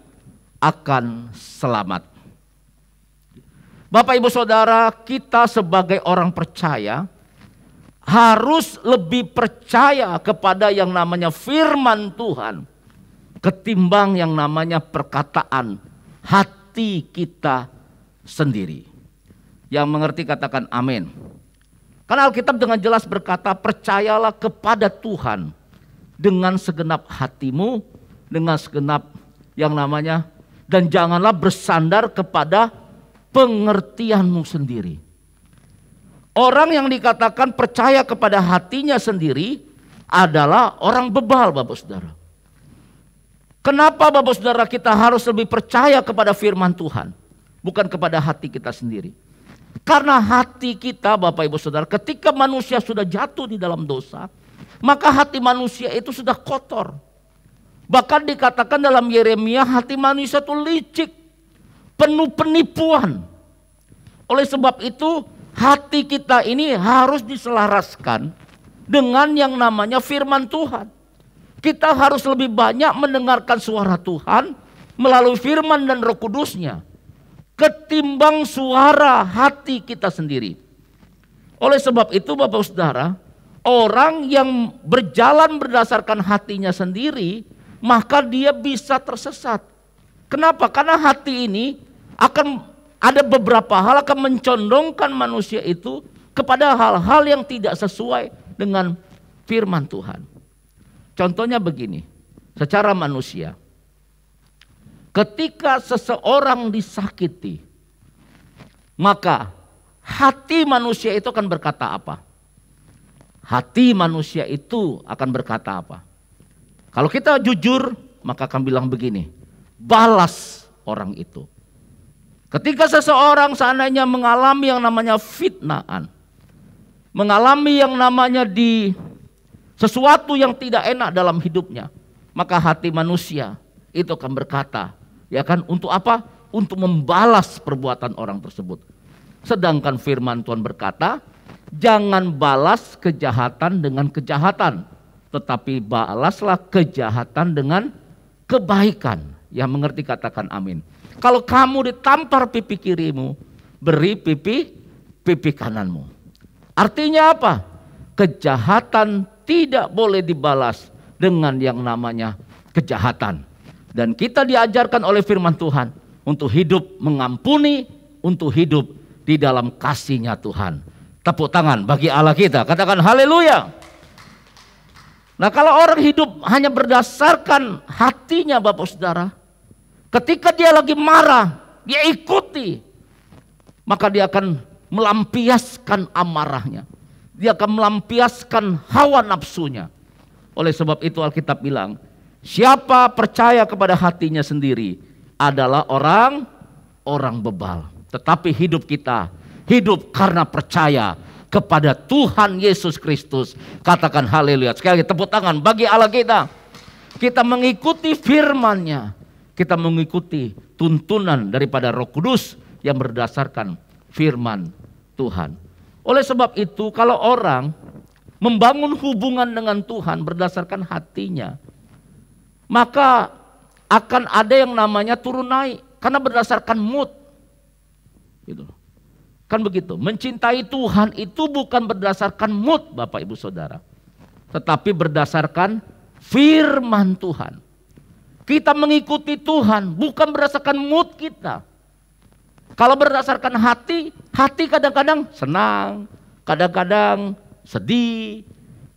akan selamat. Bapak Ibu Saudara, kita sebagai orang percaya harus lebih percaya kepada yang namanya firman Tuhan ketimbang yang namanya perkataan hati kita sendiri. Yang mengerti katakan amin. Karena Alkitab dengan jelas berkata, percayalah kepada Tuhan dengan segenap hatimu, dengan segenap yang namanya, dan janganlah bersandar kepada pengertianmu sendiri. Orang yang dikatakan percaya kepada hatinya sendiri adalah orang bebal, Bapak Saudara. Kenapa Bapak Saudara kita harus lebih percaya kepada firman Tuhan, bukan kepada hati kita sendiri? Karena hati kita, Bapak Ibu Saudara, ketika manusia sudah jatuh di dalam dosa, maka hati manusia itu sudah kotor. Bahkan dikatakan dalam Yeremia, hati manusia itu licik, penuh penipuan. Oleh sebab itu, hati kita ini harus diselaraskan dengan yang namanya firman Tuhan. Kita harus lebih banyak mendengarkan suara Tuhan melalui firman dan Roh Kudus-Nya ketimbang suara hati kita sendiri. Oleh sebab itu Bapak Saudara, orang yang berjalan berdasarkan hatinya sendiri, maka dia bisa tersesat. Kenapa? Karena hati ini akan ada beberapa hal akan mencondongkan manusia itu kepada hal-hal yang tidak sesuai dengan firman Tuhan. Contohnya begini, secara manusia, ketika seseorang disakiti, maka hati manusia itu akan berkata apa? Hati manusia itu akan berkata apa? Kalau kita jujur, maka akan bilang begini, balas orang itu. Ketika seseorang seandainya mengalami yang namanya fitnaan, mengalami yang namanya sesuatu yang tidak enak dalam hidupnya, maka hati manusia itu akan berkata, ya kan, untuk apa? Untuk membalas perbuatan orang tersebut. Sedangkan firman Tuhan berkata, jangan balas kejahatan dengan kejahatan, tetapi balaslah kejahatan dengan kebaikan. Yang mengerti katakan amin. Kalau kamu ditampar pipi kirimu, beri pipi kananmu. Artinya apa? Kejahatan tidak boleh dibalas dengan yang namanya kejahatan. Dan kita diajarkan oleh firman Tuhan untuk hidup mengampuni, untuk hidup di dalam kasih-Nya Tuhan. Tepuk tangan bagi Allah kita, katakan haleluya. Nah, kalau orang hidup hanya berdasarkan hatinya Bapak Saudara, ketika dia lagi marah, dia ikuti, maka dia akan melampiaskan amarahnya. Dia akan melampiaskan hawa nafsunya. Oleh sebab itu Alkitab bilang, siapa percaya kepada hatinya sendiri adalah orang bebal. Tetapi hidup kita, hidup karena percaya kepada Tuhan Yesus Kristus. Katakan haleluya. Sekali lagi tepuk tangan bagi Allah kita. Kita mengikuti firman-Nya. Kita mengikuti tuntunan daripada Roh Kudus yang berdasarkan firman Tuhan. Oleh sebab itu kalau orang membangun hubungan dengan Tuhan berdasarkan hatinya, maka akan ada yang namanya turun naik. Karena berdasarkan mood. Gitu. Kan begitu. Mencintai Tuhan itu bukan berdasarkan mood Bapak Ibu Saudara. Tetapi berdasarkan firman Tuhan. Kita mengikuti Tuhan bukan berdasarkan mood kita. Kalau berdasarkan hati, hati kadang-kadang senang, kadang-kadang sedih,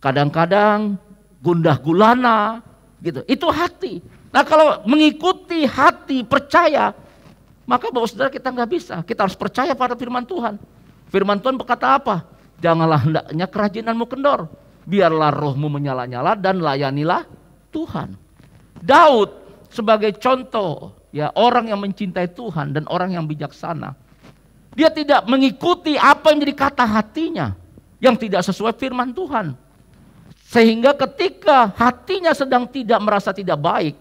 kadang-kadang gundah gulana, gitu. Itu hati. Nah, kalau mengikuti hati, percaya, maka Bapak Saudara kita nggak bisa. Kita harus percaya pada firman Tuhan. Firman Tuhan berkata apa? Janganlah hendaknya kerajinanmu kendor, biarlah rohmu menyala-nyala dan layanilah Tuhan. Daud sebagai contoh ya orang yang mencintai Tuhan dan orang yang bijaksana, dia tidak mengikuti apa yang jadi kata hatinya yang tidak sesuai firman Tuhan. Sehingga ketika hatinya sedang merasa tidak baik,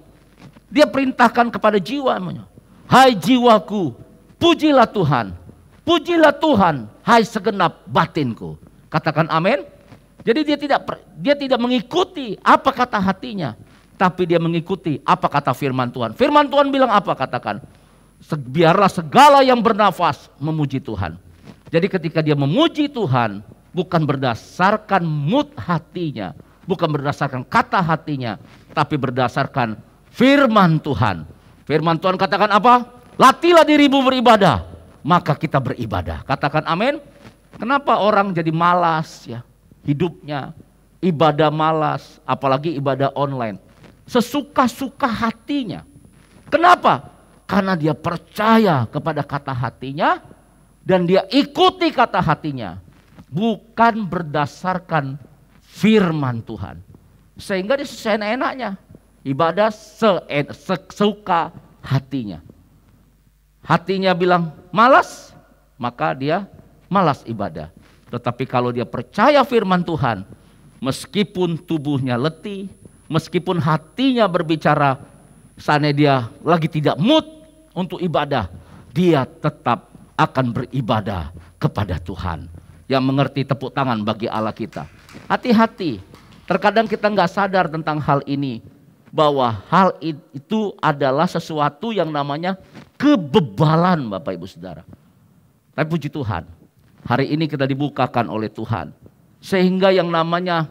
dia perintahkan kepada jiwanya, hai jiwaku, pujilah Tuhan. Pujilah Tuhan, hai segenap batinku. Katakan amin. Jadi dia tidak mengikuti apa kata hatinya, tapi dia mengikuti apa kata firman Tuhan. Firman Tuhan bilang apa? Katakan, biarlah segala yang bernafas memuji Tuhan. Jadi ketika dia memuji Tuhan, bukan berdasarkan mood hatinya, bukan berdasarkan kata hatinya, tapi berdasarkan firman Tuhan. Firman Tuhan katakan apa? Latihlah dirimu beribadah, maka kita beribadah. Katakan amin. Kenapa orang jadi malas ya hidupnya, ibadah malas, apalagi ibadah online, sesuka-suka hatinya. Kenapa? Karena dia percaya kepada kata hatinya dan dia ikuti kata hatinya, bukan berdasarkan firman Tuhan. Sehingga dia seenaknya ibadah sesuka hatinya. Hatinya bilang malas, maka dia malas ibadah. Tetapi kalau dia percaya firman Tuhan, meskipun tubuhnya letih, meskipun hatinya berbicara, seandainya dia lagi tidak mood untuk ibadah, dia tetap akan beribadah kepada Tuhan. Yang mengerti tepuk tangan bagi Allah kita. Hati-hati, terkadang kita nggak sadar tentang hal ini, bahwa hal itu adalah sesuatu yang namanya kebebalan, Bapak Ibu Saudara. Tapi puji Tuhan, hari ini kita dibukakan oleh Tuhan, sehingga yang namanya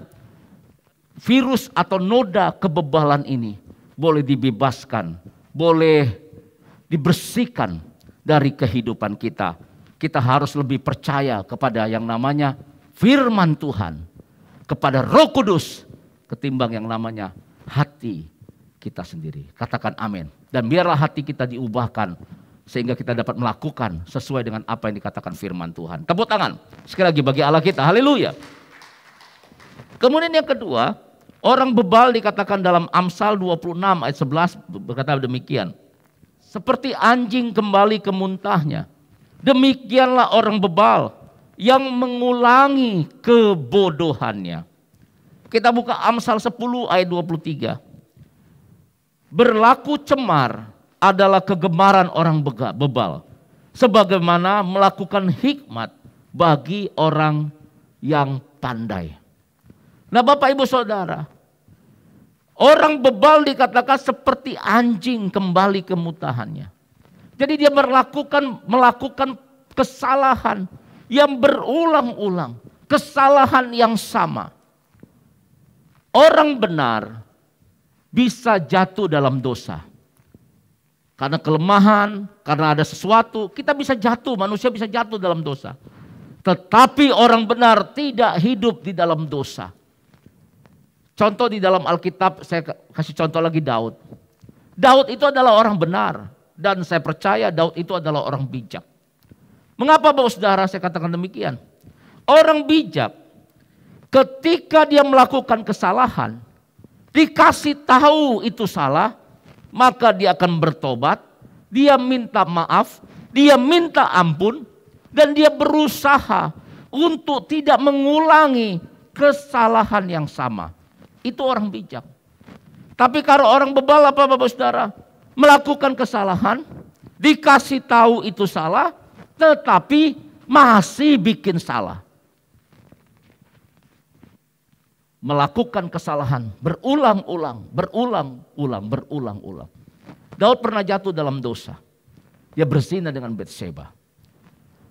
virus atau noda kebebalan ini boleh dibebaskan, boleh dibersihkan dari kehidupan kita. Kita harus lebih percaya kepada yang namanya firman Tuhan, kepada Roh Kudus, ketimbang yang namanya hati kita sendiri. Katakan amin. Dan biarlah hati kita diubahkan, sehingga kita dapat melakukan sesuai dengan apa yang dikatakan firman Tuhan. Tepuk tangan sekali lagi bagi Allah kita. Haleluya. Kemudian yang kedua, orang bebal dikatakan dalam Amsal 26 ayat 11 berkata demikian. Seperti anjing kembali ke muntahnya, demikianlah orang bebal yang mengulangi kebodohannya. Kita buka Amsal 10 ayat 23. Berlaku cemar adalah kegemaran orang bebal, sebagaimana melakukan hikmat bagi orang yang pandai. Nah Bapak Ibu Saudara, orang bebal dikatakan seperti anjing kembali ke muntahannya. Jadi dia melakukan kesalahan yang berulang-ulang, kesalahan yang sama. Orang benar bisa jatuh dalam dosa. Karena kelemahan, karena ada sesuatu, kita bisa jatuh, manusia bisa jatuh dalam dosa. Tetapi orang benar tidak hidup di dalam dosa. Contoh di dalam Alkitab, saya kasih contoh lagi Daud. Daud itu adalah orang benar. Dan saya percaya Daud itu adalah orang bijak. Mengapa Bapak Saudara saya katakan demikian? Orang bijak ketika dia melakukan kesalahan, dikasih tahu itu salah, maka dia akan bertobat, dia minta maaf, dia minta ampun, dan dia berusaha untuk tidak mengulangi kesalahan yang sama. Itu orang bijak. Tapi kalau orang bebal apa Bapak Saudara? Melakukan kesalahan, dikasih tahu itu salah, tetapi masih bikin salah. Melakukan kesalahan berulang-ulang. Daud pernah jatuh dalam dosa. Dia berzina dengan Batseba.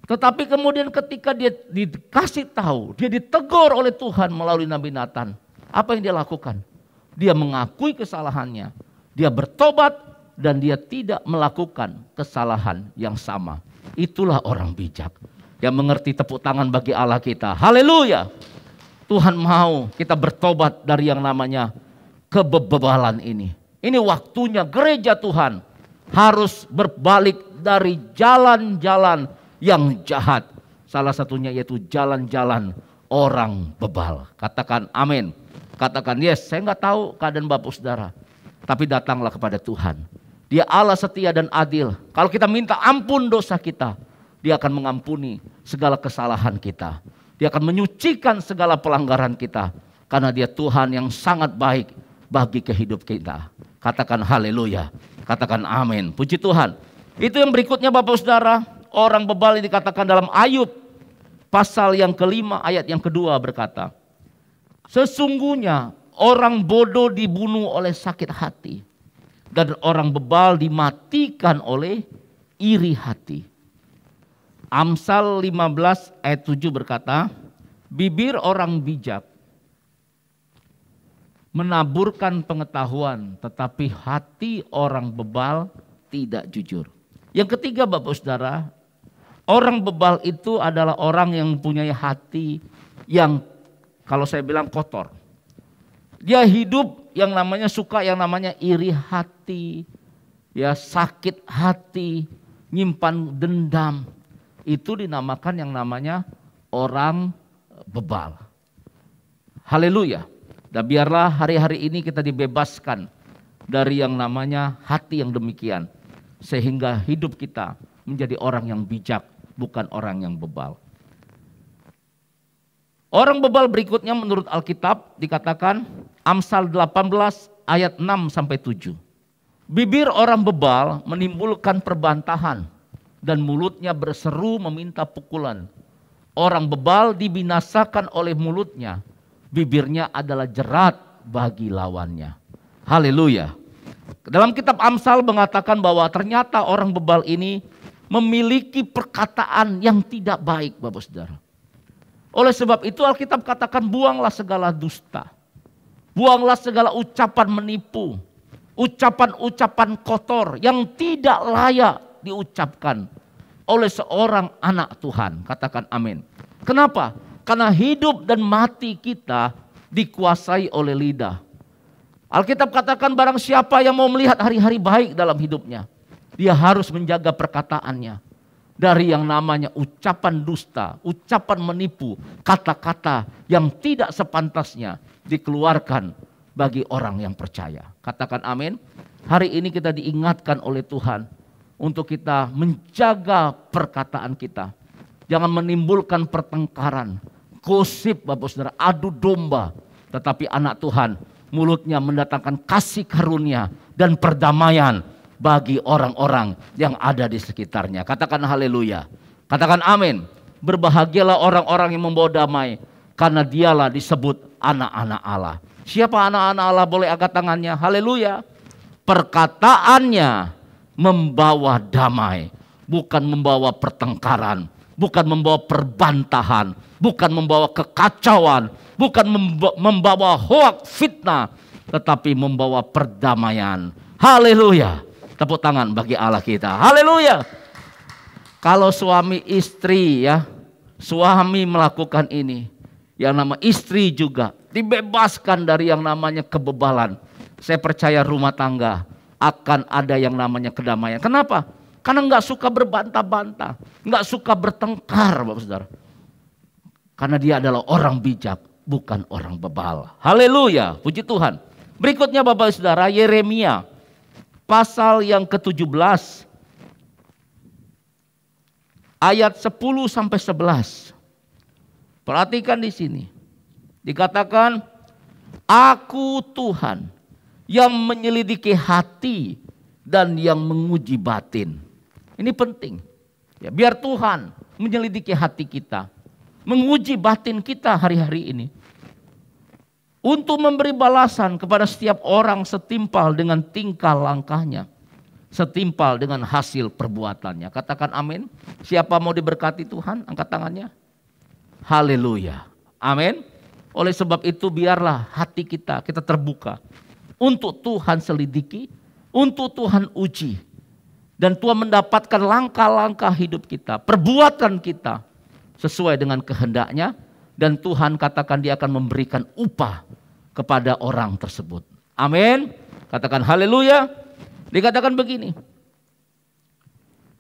Tetapi kemudian ketika dia dikasih tahu, dia ditegur oleh Tuhan melalui Nabi Nathan. Apa yang dia lakukan? Dia mengakui kesalahannya. Dia bertobat dan dia tidak melakukan kesalahan yang sama. Itulah orang bijak yang mengerti. Tepuk tangan bagi Allah kita. Haleluya. Tuhan mau kita bertobat dari yang namanya kebebalan ini. Ini waktunya gereja Tuhan harus berbalik dari jalan-jalan yang jahat. Salah satunya yaitu jalan-jalan orang bebal. Katakan amin. Katakan yes, saya nggak tahu keadaan Bapak Saudara. Tapi datanglah kepada Tuhan. Dia Allah setia dan adil. Kalau kita minta ampun dosa kita, Dia akan mengampuni segala kesalahan kita. Dia akan menyucikan segala pelanggaran kita. Karena Dia Tuhan yang sangat baik bagi kehidupan kita. Katakan haleluya. Katakan amin. Puji Tuhan. Itu yang berikutnya Bapak Saudara. Orang bebal yang dikatakan dalam Ayub. Pasal yang kelima ayat yang kedua berkata. Sesungguhnya orang bodoh dibunuh oleh sakit hati. Dan orang bebal dimatikan oleh iri hati. Amsal 15 ayat 7 berkata, bibir orang bijak menaburkan pengetahuan, tetapi hati orang bebal tidak jujur. Yang ketiga Bapak Saudara, orang bebal itu adalah orang yang mempunyai hati yang kalau saya bilang kotor. Dia hidup yang namanya suka yang namanya iri hati, ya sakit hati, nyimpan dendam. Itu dinamakan yang namanya orang bebal. Haleluya. Dan biarlah hari-hari ini kita dibebaskan dari yang namanya hati yang demikian. Sehingga hidup kita menjadi orang yang bijak, bukan orang yang bebal. Orang bebal berikutnya menurut Alkitab dikatakan Amsal 18 ayat 6-7. Bibir orang bebal menimbulkan perbantahan dan mulutnya berseru meminta pukulan. Orang bebal dibinasakan oleh mulutnya, bibirnya adalah jerat bagi lawannya. Haleluya. Dalam kitab Amsal mengatakan bahwa ternyata orang bebal ini memiliki perkataan yang tidak baik Bapak Saudara. Oleh sebab itu Alkitab katakan buanglah segala dusta. Buanglah segala ucapan menipu. Ucapan-ucapan kotor yang tidak layak diucapkan oleh seorang anak Tuhan. Katakan amin. Kenapa? Karena hidup dan mati kita dikuasai oleh lidah. Alkitab katakan barang siapa yang mau melihat hari-hari baik dalam hidupnya, dia harus menjaga perkataannya. Dari yang namanya ucapan dusta, ucapan menipu, kata-kata yang tidak sepantasnya dikeluarkan bagi orang yang percaya. Katakan amin. Hari ini kita diingatkan oleh Tuhan untuk kita menjaga perkataan kita. Jangan menimbulkan pertengkaran, gosip Bapak Saudara, adu domba. Tetapi anak Tuhan mulutnya mendatangkan kasih karunia dan perdamaian bagi orang-orang yang ada di sekitarnya. Katakan haleluya. Katakan amin. Berbahagialah orang-orang yang membawa damai, karena dialah disebut anak-anak Allah. Siapa anak-anak Allah? Boleh angkat tangannya. Haleluya. Perkataannya membawa damai, bukan membawa pertengkaran, bukan membawa perbantahan, bukan membawa kekacauan, bukan membawa hoak fitnah, tetapi membawa perdamaian. Haleluya. Tepuk tangan bagi Allah kita. Haleluya. Kalau suami istri ya, suami melakukan ini, yang nama istri juga dibebaskan dari yang namanya kebebalan. Saya percaya rumah tangga akan ada yang namanya kedamaian. Kenapa? Karena nggak suka berbantah-bantah, nggak suka bertengkar, Bapak Saudara. Karena dia adalah orang bijak, bukan orang bebal. Haleluya, puji Tuhan. Berikutnya Bapak Saudara, Yeremia pasal yang ke-17 ayat 10-11. Perhatikan di sini. Dikatakan, aku Tuhan yang menyelidiki hati dan yang menguji batin. Ini penting. Ya, biar Tuhan menyelidiki hati kita, menguji batin kita hari-hari ini. Untuk memberi balasan kepada setiap orang setimpal dengan tingkah langkahnya, setimpal dengan hasil perbuatannya. Katakan amin. Siapa mau diberkati Tuhan? Angkat tangannya. Haleluya. Amin. Oleh sebab itu biarlah hati kita terbuka untuk Tuhan selidiki, untuk Tuhan uji. Dan Tuhan mendapatkan langkah-langkah hidup kita, perbuatan kita sesuai dengan kehendaknya. Dan Tuhan katakan dia akan memberikan upah kepada orang tersebut. Amin. Katakan haleluya. Dikatakan begini.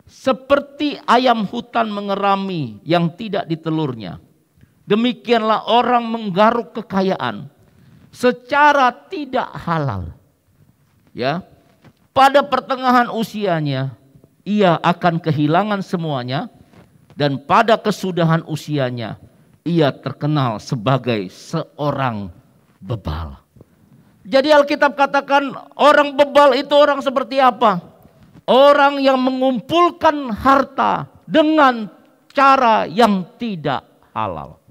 Seperti ayam hutan mengerami yang tidak ditelurnya, demikianlah orang menggaruk kekayaan secara tidak halal. Ya. pada pertengahan usianya ia akan kehilangan semuanya, dan pada kesudahan usianya ia terkenal sebagai seorang bebal. Jadi Alkitab katakan orang bebal itu orang seperti apa? Orang yang mengumpulkan harta dengan cara yang tidak halal.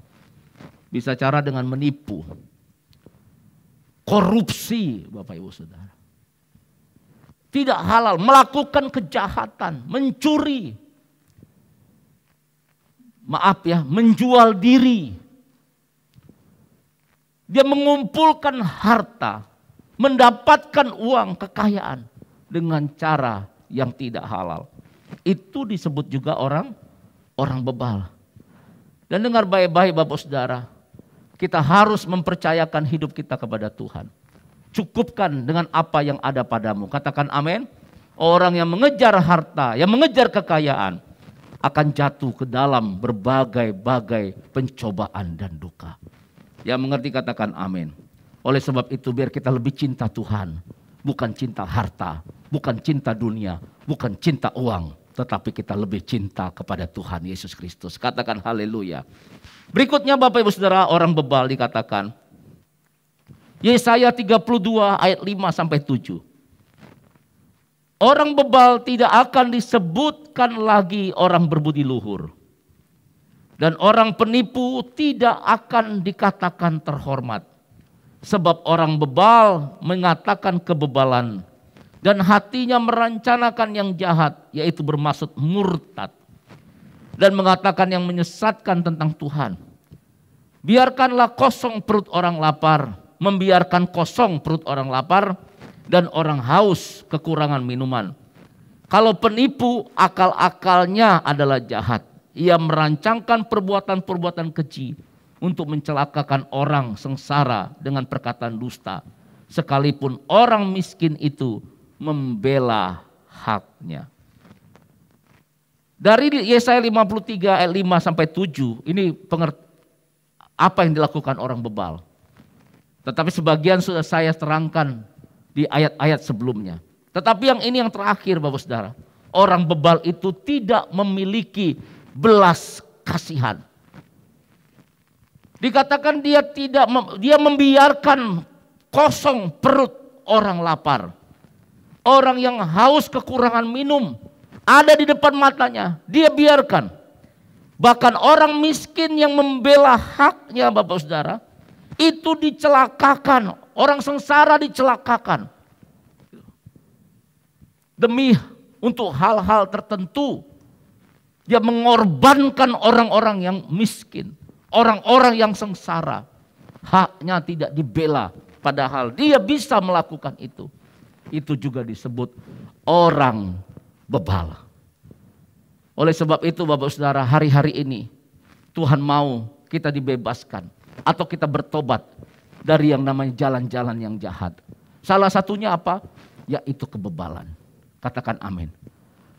Bisa cara dengan menipu, korupsi, Bapak Ibu Saudara. Tidak halal, melakukan kejahatan, mencuri. Maaf ya, menjual diri. Dia mengumpulkan harta, mendapatkan uang, kekayaan dengan cara yang tidak halal. Itu disebut juga orang bebal. Dan dengar baik-baik Bapak Saudara, kita harus mempercayakan hidup kita kepada Tuhan. Cukupkan dengan apa yang ada padamu. Katakan amin. Orang yang mengejar harta, yang mengejar kekayaan akan jatuh ke dalam berbagai-bagai pencobaan dan duka. Yang mengerti katakan amin. Oleh sebab itu biar kita lebih cinta Tuhan. Bukan cinta harta, bukan cinta dunia, bukan cinta uang. Tetapi kita lebih cinta kepada Tuhan Yesus Kristus. Katakan haleluya. Berikutnya Bapak Ibu Saudara, orang bebal dikatakan. Yesaya 32 ayat 5-7. Orang bebal tidak akan disebutkan lagi orang berbudi luhur. Dan orang penipu tidak akan dikatakan terhormat. Sebab orang bebal mengatakan kebebalan. Dan hatinya merencanakan yang jahat, yaitu bermaksud murtad. Dan mengatakan yang menyesatkan tentang Tuhan. Biarkanlah kosong perut orang lapar. Membiarkan kosong perut orang lapar. Dan orang haus kekurangan minuman. Kalau penipu, akal-akalnya adalah jahat. Ia merancangkan perbuatan-perbuatan keji untuk mencelakakan orang sengsara dengan perkataan dusta. Sekalipun orang miskin itu membela haknya. Dari Yesaya 53 ayat 5-7 ini apa yang dilakukan orang bebal. Tetapi sebagian sudah saya terangkan di ayat-ayat sebelumnya. Tetapi yang ini yang terakhir Bapak Saudara. Orang bebal itu tidak memiliki belas kasihan. Dikatakan dia membiarkan kosong perut orang lapar. Orang yang haus kekurangan minum ada di depan matanya, dia biarkan. Bahkan orang miskin yang membela haknya Bapak Saudara, itu dicelakakan, orang sengsara dicelakakan. Demi untuk hal-hal tertentu. Dia mengorbankan orang-orang yang miskin. Orang-orang yang sengsara. Haknya tidak dibela. Padahal dia bisa melakukan itu. Itu juga disebut orang bebal. Oleh sebab itu Bapak Saudara, hari-hari ini Tuhan mau kita dibebaskan. Atau kita bertobat dari yang namanya jalan-jalan yang jahat. Salah satunya apa? Yaitu kebebalan. Katakan amin.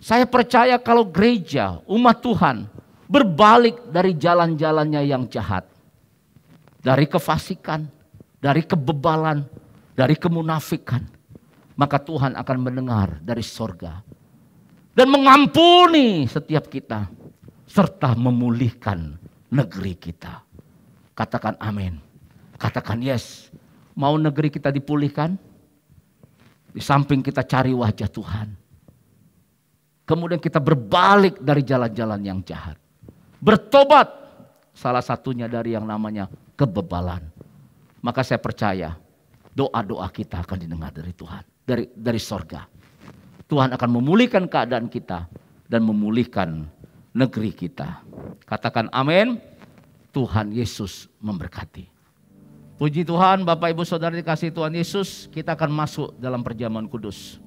Saya percaya kalau gereja, umat Tuhan berbalik dari jalan-jalannya yang jahat. Dari kefasikan, dari kebebalan, dari kemunafikan. Maka Tuhan akan mendengar dari sorga. Dan mengampuni setiap kita. Serta memulihkan negeri kita. Katakan amin. Katakan yes. Mau negeri kita dipulihkan? Di samping kita cari wajah Tuhan. Kemudian kita berbalik dari jalan-jalan yang jahat. Bertobat. Salah satunya dari yang namanya kebebalan. Maka saya percaya doa-doa kita akan didengar dari Tuhan. Dari sorga. Tuhan akan memulihkan keadaan kita. Dan memulihkan negeri kita. Katakan amin. Tuhan Yesus memberkati. Puji Tuhan, Bapak Ibu Saudara dikasihi Tuhan Yesus. Kita akan masuk dalam perjamuan kudus.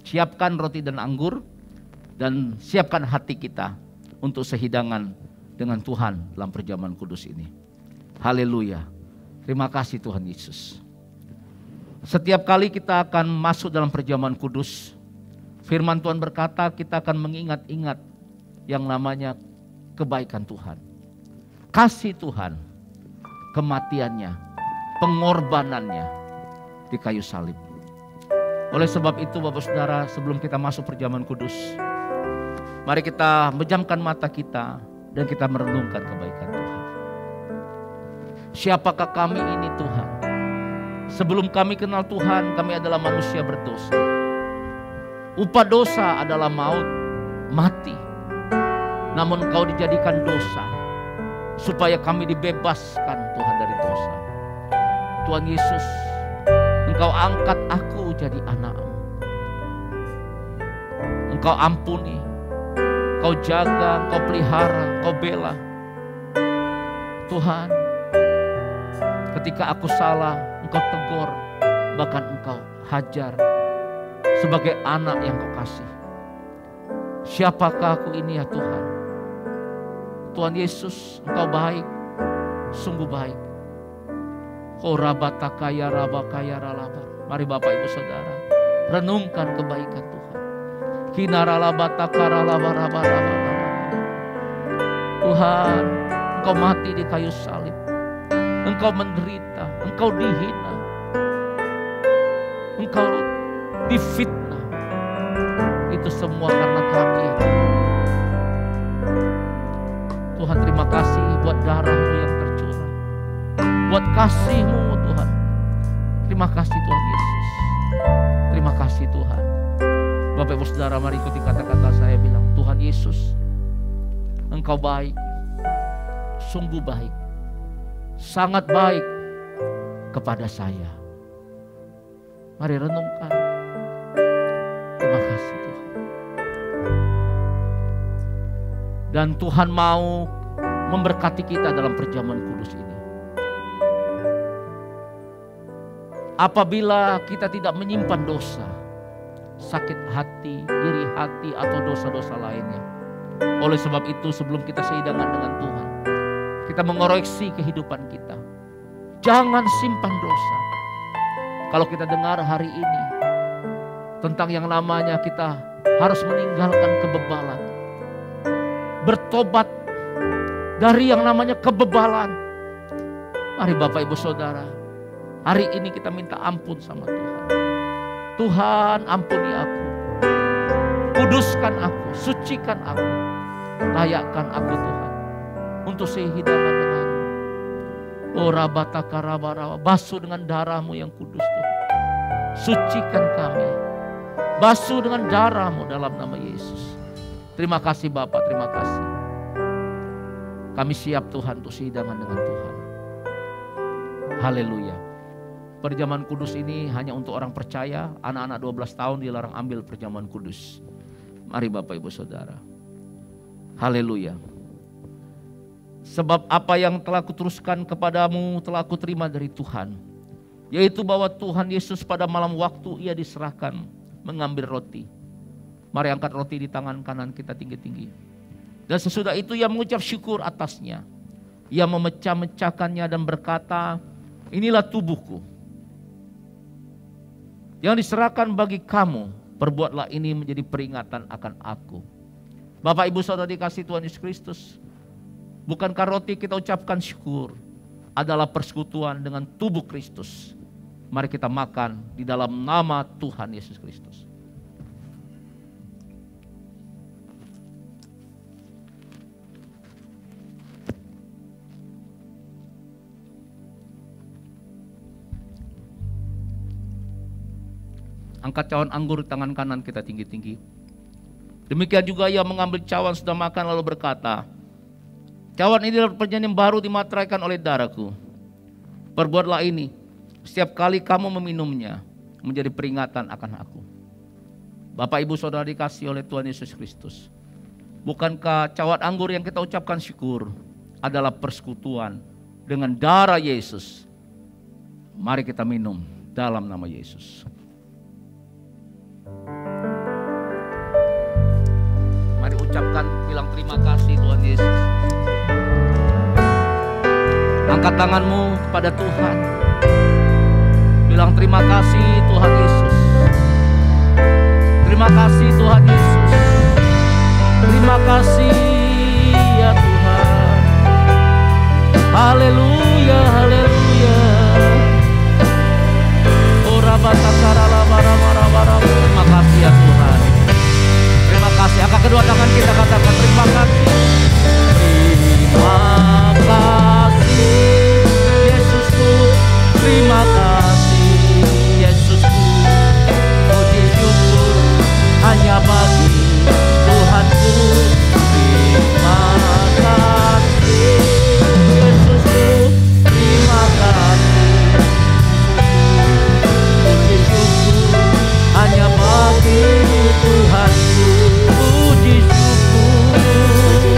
Siapkan roti dan anggur. Dan siapkan hati kita untuk sehidangan dengan Tuhan dalam perjamuan kudus ini. Haleluya. Terima kasih Tuhan Yesus. Setiap kali kita akan masuk dalam perjamuan kudus, firman Tuhan berkata kita akan mengingat-ingat yang namanya kebaikan Tuhan. Kasih Tuhan, kematiannya, pengorbanannya di kayu salib. Oleh sebab itu Bapak Saudara, sebelum kita masuk perjamuan kudus, mari kita memejamkan mata kita dan kita merenungkan kebaikan Tuhan. Siapakah kami ini Tuhan? Sebelum kami kenal Tuhan, kami adalah manusia berdosa. Upah dosa adalah maut, mati. Namun Engkau dijadikan dosa supaya kami dibebaskan Tuhan dari dosa. Tuhan Yesus, Engkau angkat aku jadi anak-Mu. Engkau ampuni, Engkau jaga, Engkau pelihara, Engkau bela. Tuhan, ketika aku salah, Engkau tegur, bahkan Engkau hajar sebagai anak yang Kau kasih. Siapakah aku ini ya Tuhan? Tuhan Yesus, Engkau baik, sungguh baik. Korabatakaya rabakaya ralabar. Mari Bapak Ibu Saudara, renungkan kebaikan Tuhan. Tuhan, Engkau mati di kayu salib. Engkau menderita, Engkau dihina, Engkau difitnah. Itu semua karena kami ya Tuhan. Tuhan, terima kasih buat darah-Mu yang tercurah, buat kasih-Mu Tuhan. Terima kasih Tuhan Yesus. Terima kasih Tuhan. Bapak Ibu Saudara, mari ikuti kata-kata saya bilang, Tuhan Yesus, Engkau baik, sungguh baik, sangat baik kepada saya. Mari renungkan. Terima kasih Tuhan. Dan Tuhan mau memberkati kita dalam perjamuan kudus ini. Apabila kita tidak menyimpan dosa, sakit hati, iri hati, atau dosa-dosa lainnya. Oleh sebab itu, sebelum kita sehidangan dengan Tuhan, kita mengoreksi kehidupan kita. Jangan simpan dosa. Kalau kita dengar hari ini tentang yang namanya kita harus meninggalkan kebebalan, bertobat dari yang namanya kebebalan. Mari Bapak Ibu Saudara, hari ini kita minta ampun sama Tuhan. Tuhan, ampuni aku, kuduskan aku, sucikan aku, layakkan aku Tuhan untuk sehidangan dengan-Mu. Oh rabataka rabaraba, basuh dengan darah-Mu yang kudus Tuhan. Sucikan kami, basuh dengan darah-Mu dalam nama Yesus. Terima kasih Bapa, terima kasih. Kami siap Tuhan untuk sehidangan dengan Tuhan. Haleluya. Perjamuan kudus ini hanya untuk orang percaya. Anak-anak 12 tahun dilarang ambil perjamuan kudus. Mari Bapak Ibu Saudara. Haleluya. Sebab apa yang telah kuteruskan kepadamu telah kuterima dari Tuhan, yaitu bahwa Tuhan Yesus pada malam waktu Ia diserahkan mengambil roti. Mari angkat roti di tangan kanan kita tinggi-tinggi. Dan sesudah itu Ia mengucap syukur atasnya. Ia memecah-mecahkannya dan berkata, inilah tubuhku yang diserahkan bagi kamu, perbuatlah ini menjadi peringatan akan aku. Bapak Ibu Saudara dikasih Tuhan Yesus Kristus, bukankah roti kita ucapkan syukur adalah persekutuan dengan tubuh Kristus? Mari kita makan di dalam nama Tuhan Yesus Kristus. Angkat cawan anggur di tangan kanan kita tinggi-tinggi. Demikian juga Ia mengambil cawan sudah makan lalu berkata, cawan ini adalah perjanjian baru dimateraikan oleh darahku. Perbuatlah ini setiap kali kamu meminumnya menjadi peringatan akan aku. Bapak Ibu Saudara dikasih oleh Tuhan Yesus Kristus, bukankah cawan anggur yang kita ucapkan syukur adalah persekutuan dengan darah Yesus? Mari kita minum dalam nama Yesus. Mari ucapkan, bilang terima kasih Tuhan Yesus. Angkat tanganmu kepada Tuhan. Bilang terima kasih Tuhan Yesus. Terima kasih Tuhan Yesus. Terima kasih ya Tuhan. Haleluya, haleluya. Oh rabatakara labarabara. Terima kasih ya Tuhan. Terima kasih. Angkat kedua tangan kita, katakan terima kasih. Terima kasih Yesusku. Terima kasih Yesusku. Puji syukur hanya bagi Tuhanku. Terima kasih Yesusku. Terima kasih. Puji syukur hanya bagi Tuhanku. Puji syukur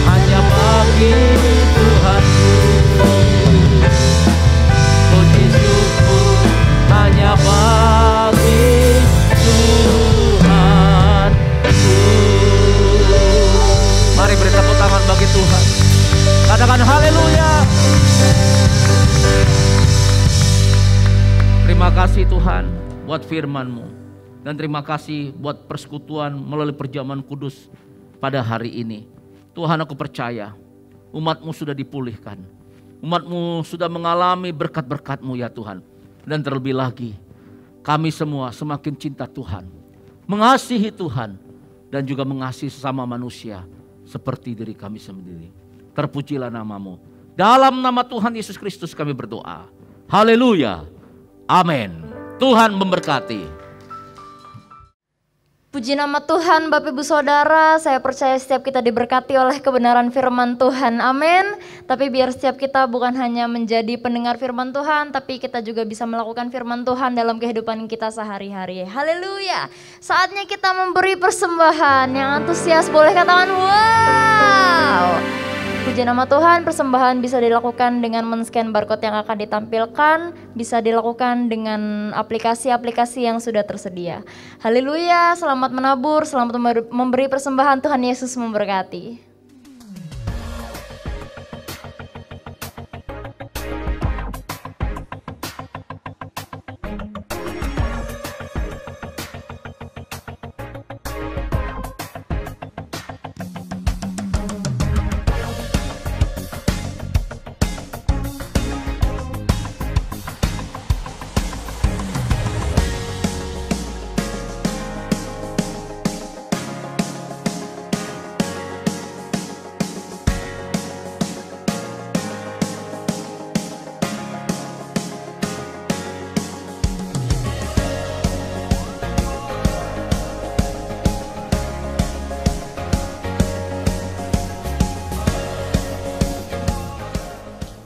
hanya bagi Tuhanku. Puji syukur hanya bagi Tuhanku. Mari beri tepuk tangan bagi Tuhan. Katakan haleluya. Terima kasih Tuhan buat firman-Mu. Dan terima kasih buat persekutuan melalui perjamuan kudus pada hari ini. Tuhan, aku percaya umat-Mu sudah dipulihkan. Umat-Mu sudah mengalami berkat-berkat-Mu ya Tuhan. Dan terlebih lagi kami semua semakin cinta Tuhan, mengasihi Tuhan, dan juga mengasihi sesama manusia seperti diri kami sendiri. Terpujilah nama-Mu. Dalam nama Tuhan Yesus Kristus kami berdoa. Haleluya. Amin. Tuhan memberkati. Puji nama Tuhan, Bapak Ibu Saudara, saya percaya setiap kita diberkati oleh kebenaran firman Tuhan, amin. Tapi biar setiap kita bukan hanya menjadi pendengar firman Tuhan, tapi kita juga bisa melakukan firman Tuhan dalam kehidupan kita sehari-hari. Haleluya. Saatnya kita memberi persembahan. Yang antusias boleh katakan wow. Puji nama Tuhan, persembahan bisa dilakukan dengan men-scan barcode yang akan ditampilkan, bisa dilakukan dengan aplikasi-aplikasi yang sudah tersedia. Haleluya, selamat menabur, selamat memberi persembahan, Tuhan Yesus memberkati.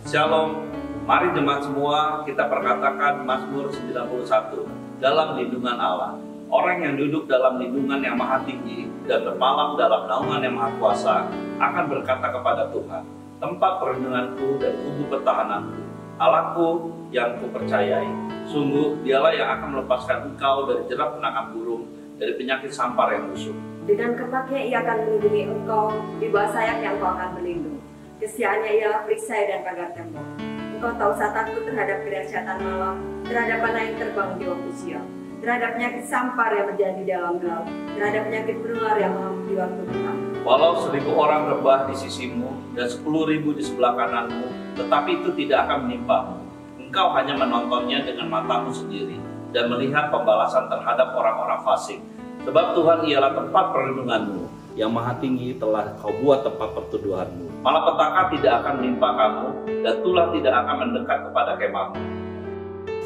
Shalom, mari jemaat semua kita perkatakan Mazmur 91 dalam lindungan Allah. Orang yang duduk dalam lindungan yang maha tinggi dan bermalam dalam naungan yang maha kuasa akan berkata kepada Tuhan, tempat perlindunganku dan kubu pertahananku, Allahku yang kupercayai. Sungguh dialah yang akan melepaskan engkau dari jerat penangkap burung, dari penyakit sampar yang busuk. Dengan kepaknya ia akan melindungi engkau, di bawah sayapnya engkau akan berlindung. Kesiaannya ialah perisai dan pagar tembok. Engkau tak usah takut terhadap kedahsyatan malam, terhadap panah yang terbang di waktu siang, terhadap penyakit sampar yang berjalan di dalam gelap, terhadap penyakit menular yang mengamuk di waktu petang. Walau 1.000 orang rebah di sisimu dan 10.000 di sebelah kananmu, tetapi itu tidak akan menimpamu. Engkau hanya menontonnya dengan matamu sendiri dan melihat pembalasan terhadap orang-orang fasik. Sebab Tuhan ialah tempat perlindunganmu, yang maha tinggi telah kau buat tempat perteduhanmu. Malapetaka tidak akan menimpa kamu, dan tulah tidak akan mendekat kepada kemahmu.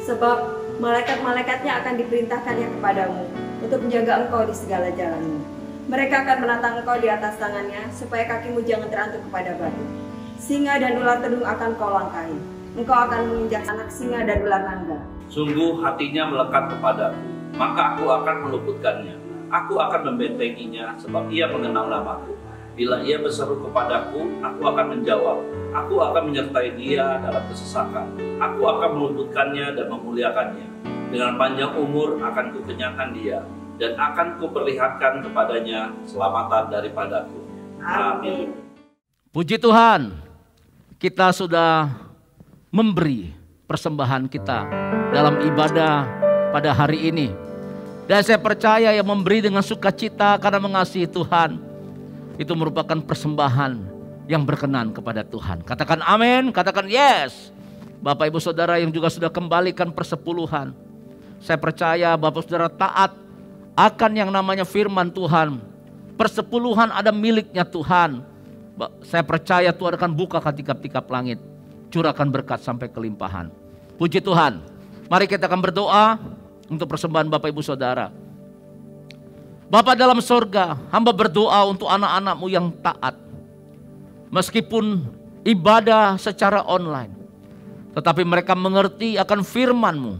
Sebab malaikat-malaikatnya akan diperintahkannya kepadamu untuk menjaga engkau di segala jalanmu. Mereka akan menatang engkau di atas tangannya, supaya kakimu jangan terantuk kepada batu. Singa dan ular tedung akan kau langkahi. Engkau akan menginjak anak singa dan ular naga. Sungguh hatinya melekat kepadaku, maka aku akan meluputkannya. Aku akan membentenginya, sebab ia mengenal namaku. Bila ia berseru kepadaku, aku akan menjawab. Aku akan menyertai dia dalam kesesakan. Aku akan meluputkannya dan memuliakannya. Dengan panjang umur akan kukenyangkan dia, dan akan kuperlihatkan kepadanya keselamatan daripadaku. Amin. Puji Tuhan, kita sudah memberi persembahan kita dalam ibadah pada hari ini. Dan saya percaya yang memberi dengan sukacita karena mengasihi Tuhan, itu merupakan persembahan yang berkenan kepada Tuhan. Katakan amin, katakan yes. Bapak Ibu Saudara yang juga sudah kembalikan persepuluhan, Saya percaya Bapak Saudara taat akan yang namanya firman Tuhan. Persepuluhan ada miliknya Tuhan. Saya percaya Tuhan akan bukakan tikap-tikap langit. Curahkan berkat sampai kelimpahan. Puji Tuhan. Mari kita akan berdoa untuk persembahan Bapak Ibu Saudara. Bapa dalam sorga, hamba berdoa untuk anak-anak-Mu yang taat. Meskipun ibadah secara online, tetapi mereka mengerti akan firman-Mu.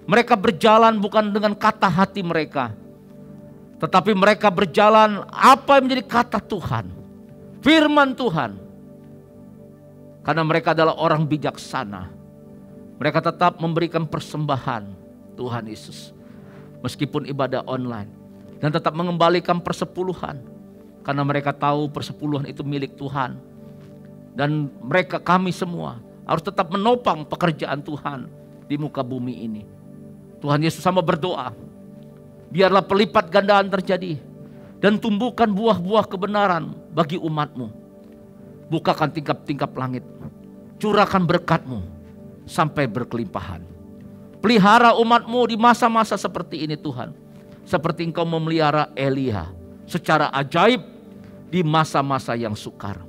Mereka berjalan bukan dengan kata hati mereka, tetapi mereka berjalan apa yang menjadi kata Tuhan, firman Tuhan. Karena mereka adalah orang bijaksana, mereka tetap memberikan persembahan Tuhan Yesus. Meskipun ibadah online, dan tetap mengembalikan persepuluhan. Karena mereka tahu persepuluhan itu milik Tuhan. Dan mereka, kami semua harus tetap menopang pekerjaan Tuhan di muka bumi ini. Tuhan Yesus sama berdoa, biarlah pelipat gandaan terjadi dan tumbuhkan buah-buah kebenaran bagi umat-Mu. Bukakan tingkap-tingkap langit, curahkan berkat-Mu sampai berkelimpahan. Pelihara umat-Mu di masa-masa seperti ini Tuhan. Seperti Engkau memelihara Elia secara ajaib di masa-masa yang sukar.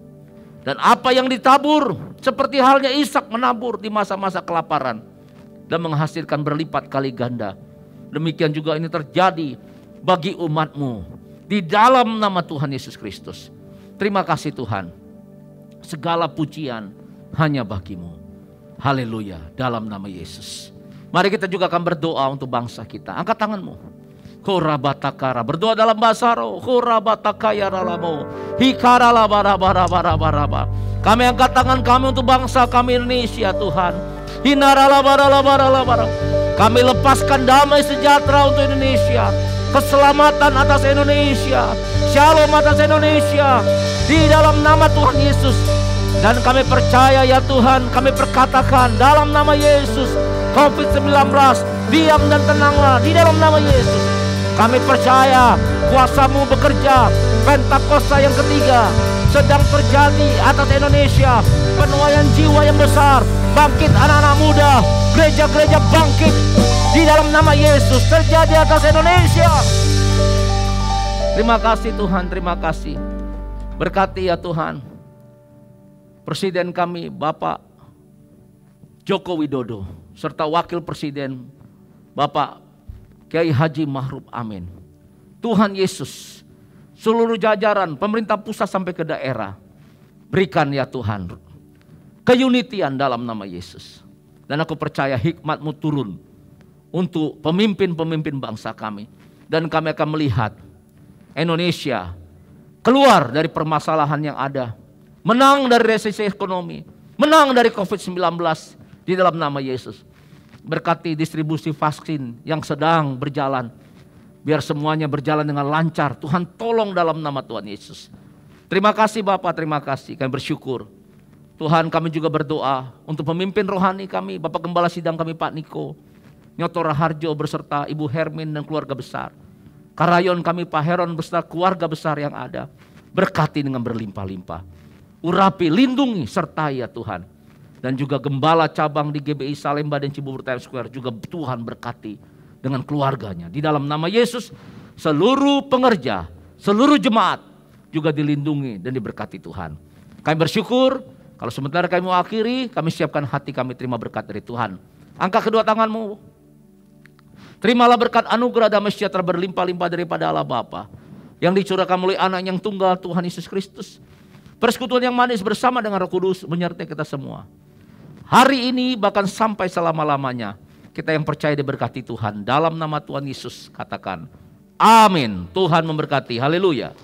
Dan apa yang ditabur seperti halnya Ishak menabur di masa-masa kelaparan dan menghasilkan berlipat kali ganda. Demikian juga ini terjadi bagi umat-Mu di dalam nama Tuhan Yesus Kristus. Terima kasih Tuhan. Segala pujian hanya bagi-Mu. Haleluya, dalam nama Yesus. Mari kita juga akan berdoa untuk bangsa kita. Angkat tanganmu. Korabatakara, berdoa dalam bahasa roh. Korabatakaya ralamo, hikarala bara. Kami angkat tangan kami untuk bangsa kami Indonesia Tuhan. Hinarala bara. Kami lepaskan damai sejahtera untuk Indonesia, keselamatan atas Indonesia, shalom atas Indonesia di dalam nama Tuhan Yesus. Dan kami percaya ya Tuhan, kami perkatakan dalam nama Yesus, COVID-19 diam dan tenanglah di dalam nama Yesus. Kami percaya kuasa-Mu bekerja. Pentakosta yang ketiga sedang terjadi atas Indonesia. Penuaian jiwa yang besar, bangkit anak-anak muda, gereja-gereja bangkit di dalam nama Yesus terjadi atas Indonesia. Terima kasih Tuhan, terima kasih. Berkati ya Tuhan Presiden kami Bapak Joko Widodo serta Wakil Presiden Bapak Kiai Haji Ma'ruf Amin. Tuhan Yesus, seluruh jajaran pemerintah pusat sampai ke daerah, berikan ya Tuhan keunitian dalam nama Yesus. Dan aku percaya hikmat-Mu turun untuk pemimpin-pemimpin bangsa kami. Dan kami akan melihat Indonesia keluar dari permasalahan yang ada, menang dari resesi ekonomi, menang dari COVID-19 di dalam nama Yesus. Berkati distribusi vaksin yang sedang berjalan, biar semuanya berjalan dengan lancar. Tuhan tolong dalam nama Tuhan Yesus. Terima kasih Bapak, terima kasih. Kami bersyukur. Tuhan, kami juga berdoa untuk pemimpin rohani kami, Bapak Gembala Sidang kami Pak Niko, Nyoto Raharjo beserta Ibu Hermin dan keluarga besar. Karayon kami Pak Heron beserta keluarga besar yang ada. Berkati dengan berlimpah-limpah. Urapi, lindungi, sertai ya Tuhan. Dan juga gembala cabang di GBI Salemba dan Cibubur Times Square juga Tuhan berkati dengan keluarganya. Di dalam nama Yesus, seluruh pengerja, seluruh jemaat juga dilindungi dan diberkati Tuhan. Kami bersyukur, kalau sementara kami mau akhiri, kami siapkan hati kami terima berkat dari Tuhan. Angkat kedua tanganmu. Terimalah berkat anugerah damai sejahtera berlimpah-limpah daripada Allah Bapa yang dicurahkan melalui anak yang tunggal Tuhan Yesus Kristus. Persekutuan yang manis bersama dengan Roh Kudus menyertai kita semua. Hari ini bahkan sampai selama-lamanya kita yang percaya diberkati Tuhan. Dalam nama Tuhan Yesus katakan amin. Tuhan memberkati. Haleluya.